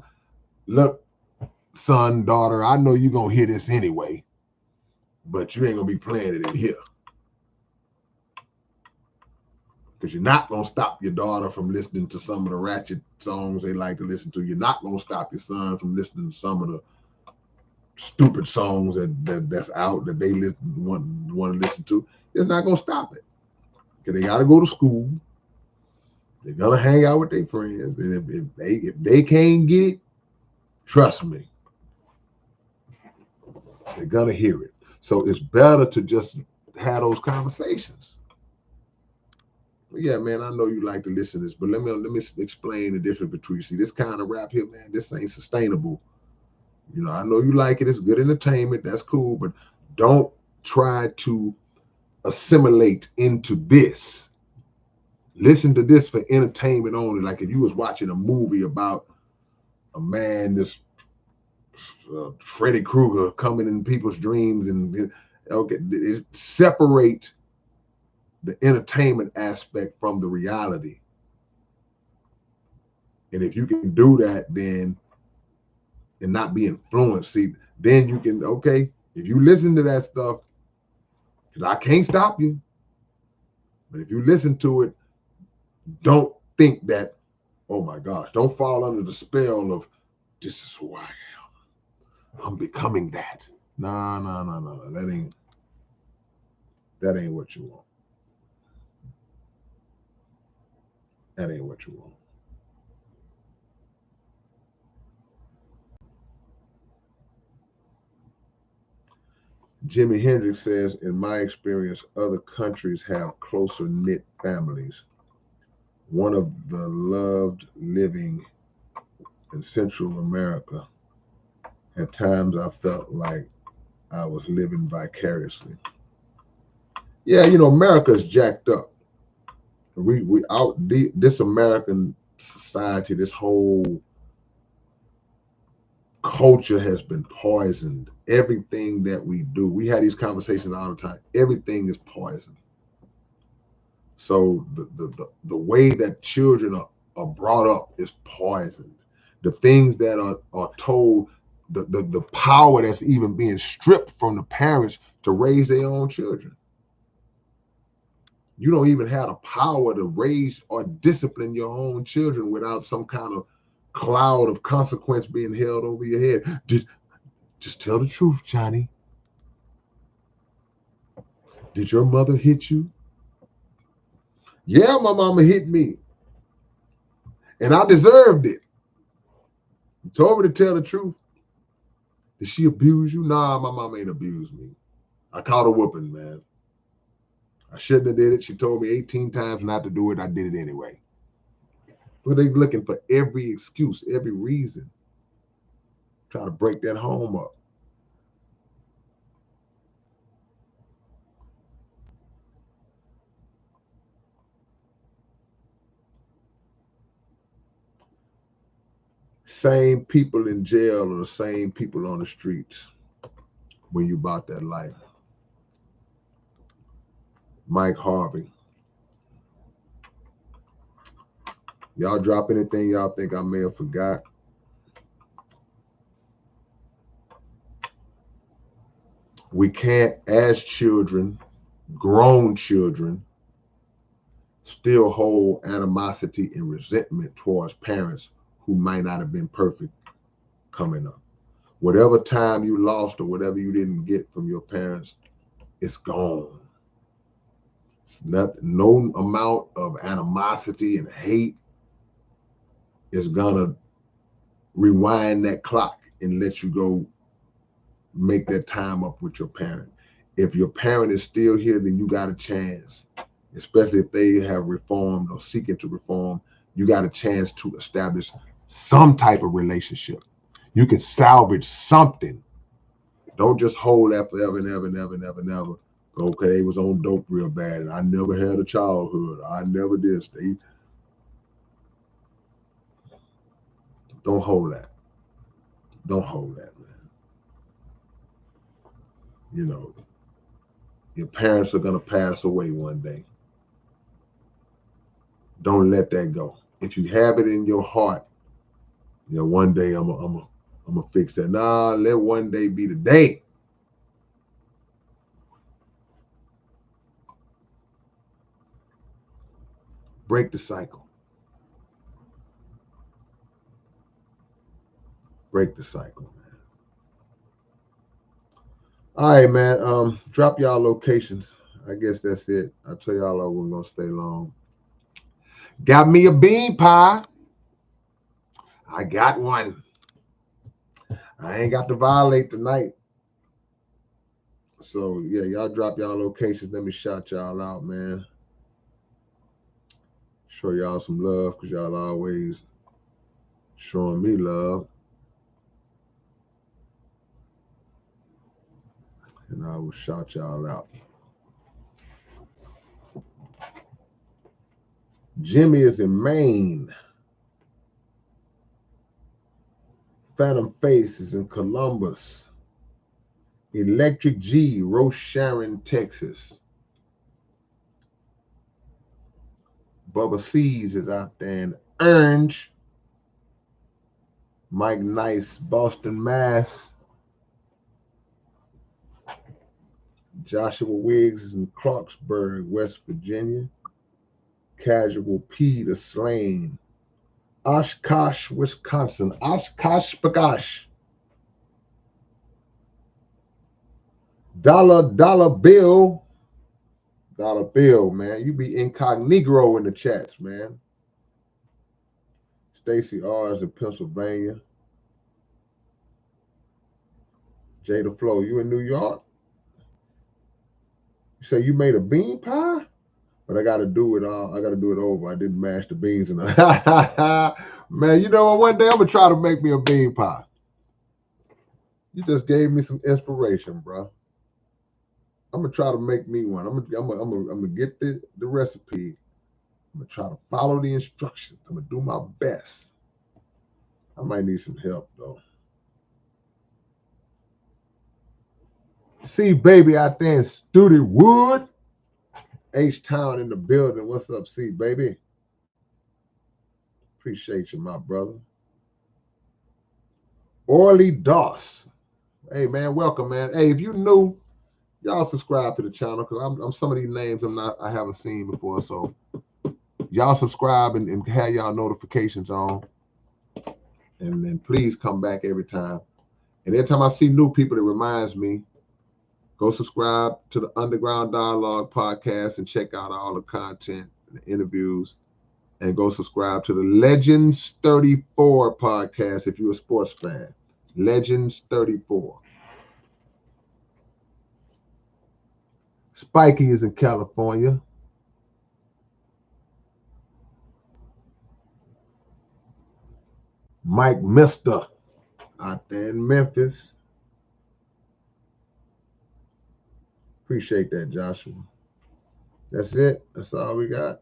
A: look, son, daughter, I know you're gonna hear this anyway, but you ain't gonna be playing it in here. Because you're not going to stop your daughter from listening to some of the ratchet songs they like to listen to. You're not going to stop your son from listening to some of the stupid songs that's out that they want to listen to. It's not going to stop it. Because they got to go to school. They're going to hang out with their friends. And if they can't get it, trust me, they're going to hear it. So it's better to just have those conversations. Yeah, man, I know you like to listen to this, but let me explain the difference between, see, this kind of rap here, man, this ain't sustainable. I know you like it. It's good entertainment. That's cool, but don't try to assimilate into this. Listen to this for entertainment only. Like if you was watching a movie about a man, this Freddy Krueger coming in people's dreams, and okay, separate the entertainment aspect from the reality. And if you can do that, then and not be influenced, see, then you can, okay, if you listen to that stuff, because I can't stop you, but if you listen to it, don't think that, oh my gosh, don't fall under the spell of this is who I am. I'm becoming that. No. That ain't what you want. That ain't what you want. Jimi Hendrix says, in my experience, other countries have closer knit families. One of the loved living in Central America. At times I felt like I was living vicariously. Yeah, America's jacked up. This American society, this whole culture has been poisoned. Everything that we do, we have these conversations all the time. Everything is poison. So the way that children are brought up is poisoned. The things that are told, the power that's even being stripped from the parents to raise their own children. You don't even have the power to raise or discipline your own children without some kind of cloud of consequence being held over your head. Just tell the truth, Johnny. Did your mother hit you? Yeah, my mama hit me. And I deserved it. You told me to tell the truth. Did she abuse you? Nah, my mama ain't abused me. I caught a whooping, man. I shouldn't have did it. She told me 18 times not to do it. I did it anyway. But they looking for every excuse, every reason. Try to break that home up. Same people in jail are the same people on the streets when you bought that life. Mike Harvey. Y'all drop anything y'all think I may have forgot? We can't, as children, grown children, still hold animosity and resentment towards parents who might not have been perfect coming up. Whatever time you lost or whatever you didn't get from your parents, it's gone. No amount of animosity and hate is gonna rewind that clock and let you go make that time up with your parent. If your parent is still here, then you got a chance, especially if they have reformed or seeking to reform. You got a chance to establish some type of relationship. You can salvage something. Don't just hold that forever and ever and ever and ever and ever. Okay, they was on dope real bad, and I never had a childhood. I never did. Don't hold that. Don't hold that, man. You know, your parents are gonna pass away one day. Don't let that go. If you have it in your heart, one day I'm gonna fix that. Nah, let one day be the day. Break the cycle. Break the cycle, man. All right, man. Drop y'all locations. I guess that's it. I tell y'all I wasn't gonna stay long. Got me a bean pie. I got one. I ain't got to violate tonight. So yeah, y'all drop y'all locations. Let me shout y'all out, man. Show y'all some love because y'all always showing me love. And I will shout y'all out. Jimmy is in Maine. Phantom Face is in Columbus. Electric G, Roche Sharon, Texas. Bubba C's is out there in Orange. Mike Nice, Boston, Mass. Joshua Wiggs is in Clarksburg, West Virginia. Casual P, the Slain. Oshkosh, Wisconsin. Oshkosh Bagosh. Dollar Bill. Dollar Bill, man. You be incognito in the chats, man. Stacy R is in Pennsylvania. Jada Flo, you in New York? You say you made a bean pie? But I gotta do it all. I gotta do it over. I didn't mash the beans and man, you know what? One day I'm gonna try to make me a bean pie. You just gave me some inspiration, bro. I'm gonna try to make me one. I'm gonna get the recipe. I'm gonna try to follow the instructions. I'm gonna do my best. I might need some help though. See, baby, out there in Studi Wood, H-Town in the building. What's up, C, baby? Appreciate you, my brother. Orly Doss. Hey, man, welcome, man. Hey, if you new, y'all subscribe to the channel because I'm some of these names I haven't seen before. So y'all subscribe and have y'all notifications on. And then please come back every time. And every time I see new people, it reminds me, go subscribe to the Underground Dialogue podcast and check out all the content and the interviews. And go subscribe to the Legends 34 podcast if you're a sports fan. Legends 34. Spikey is in California. Mike Mister out there in Memphis. Appreciate that, Joshua. That's it. That's all we got.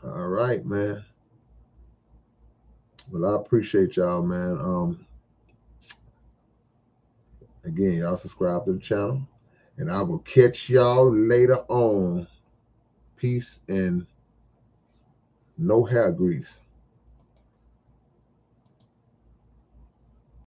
A: All right, man. Well, I appreciate y'all, man. Again, y'all subscribe to the channel. And I will catch y'all later on. Peace and no hair grease.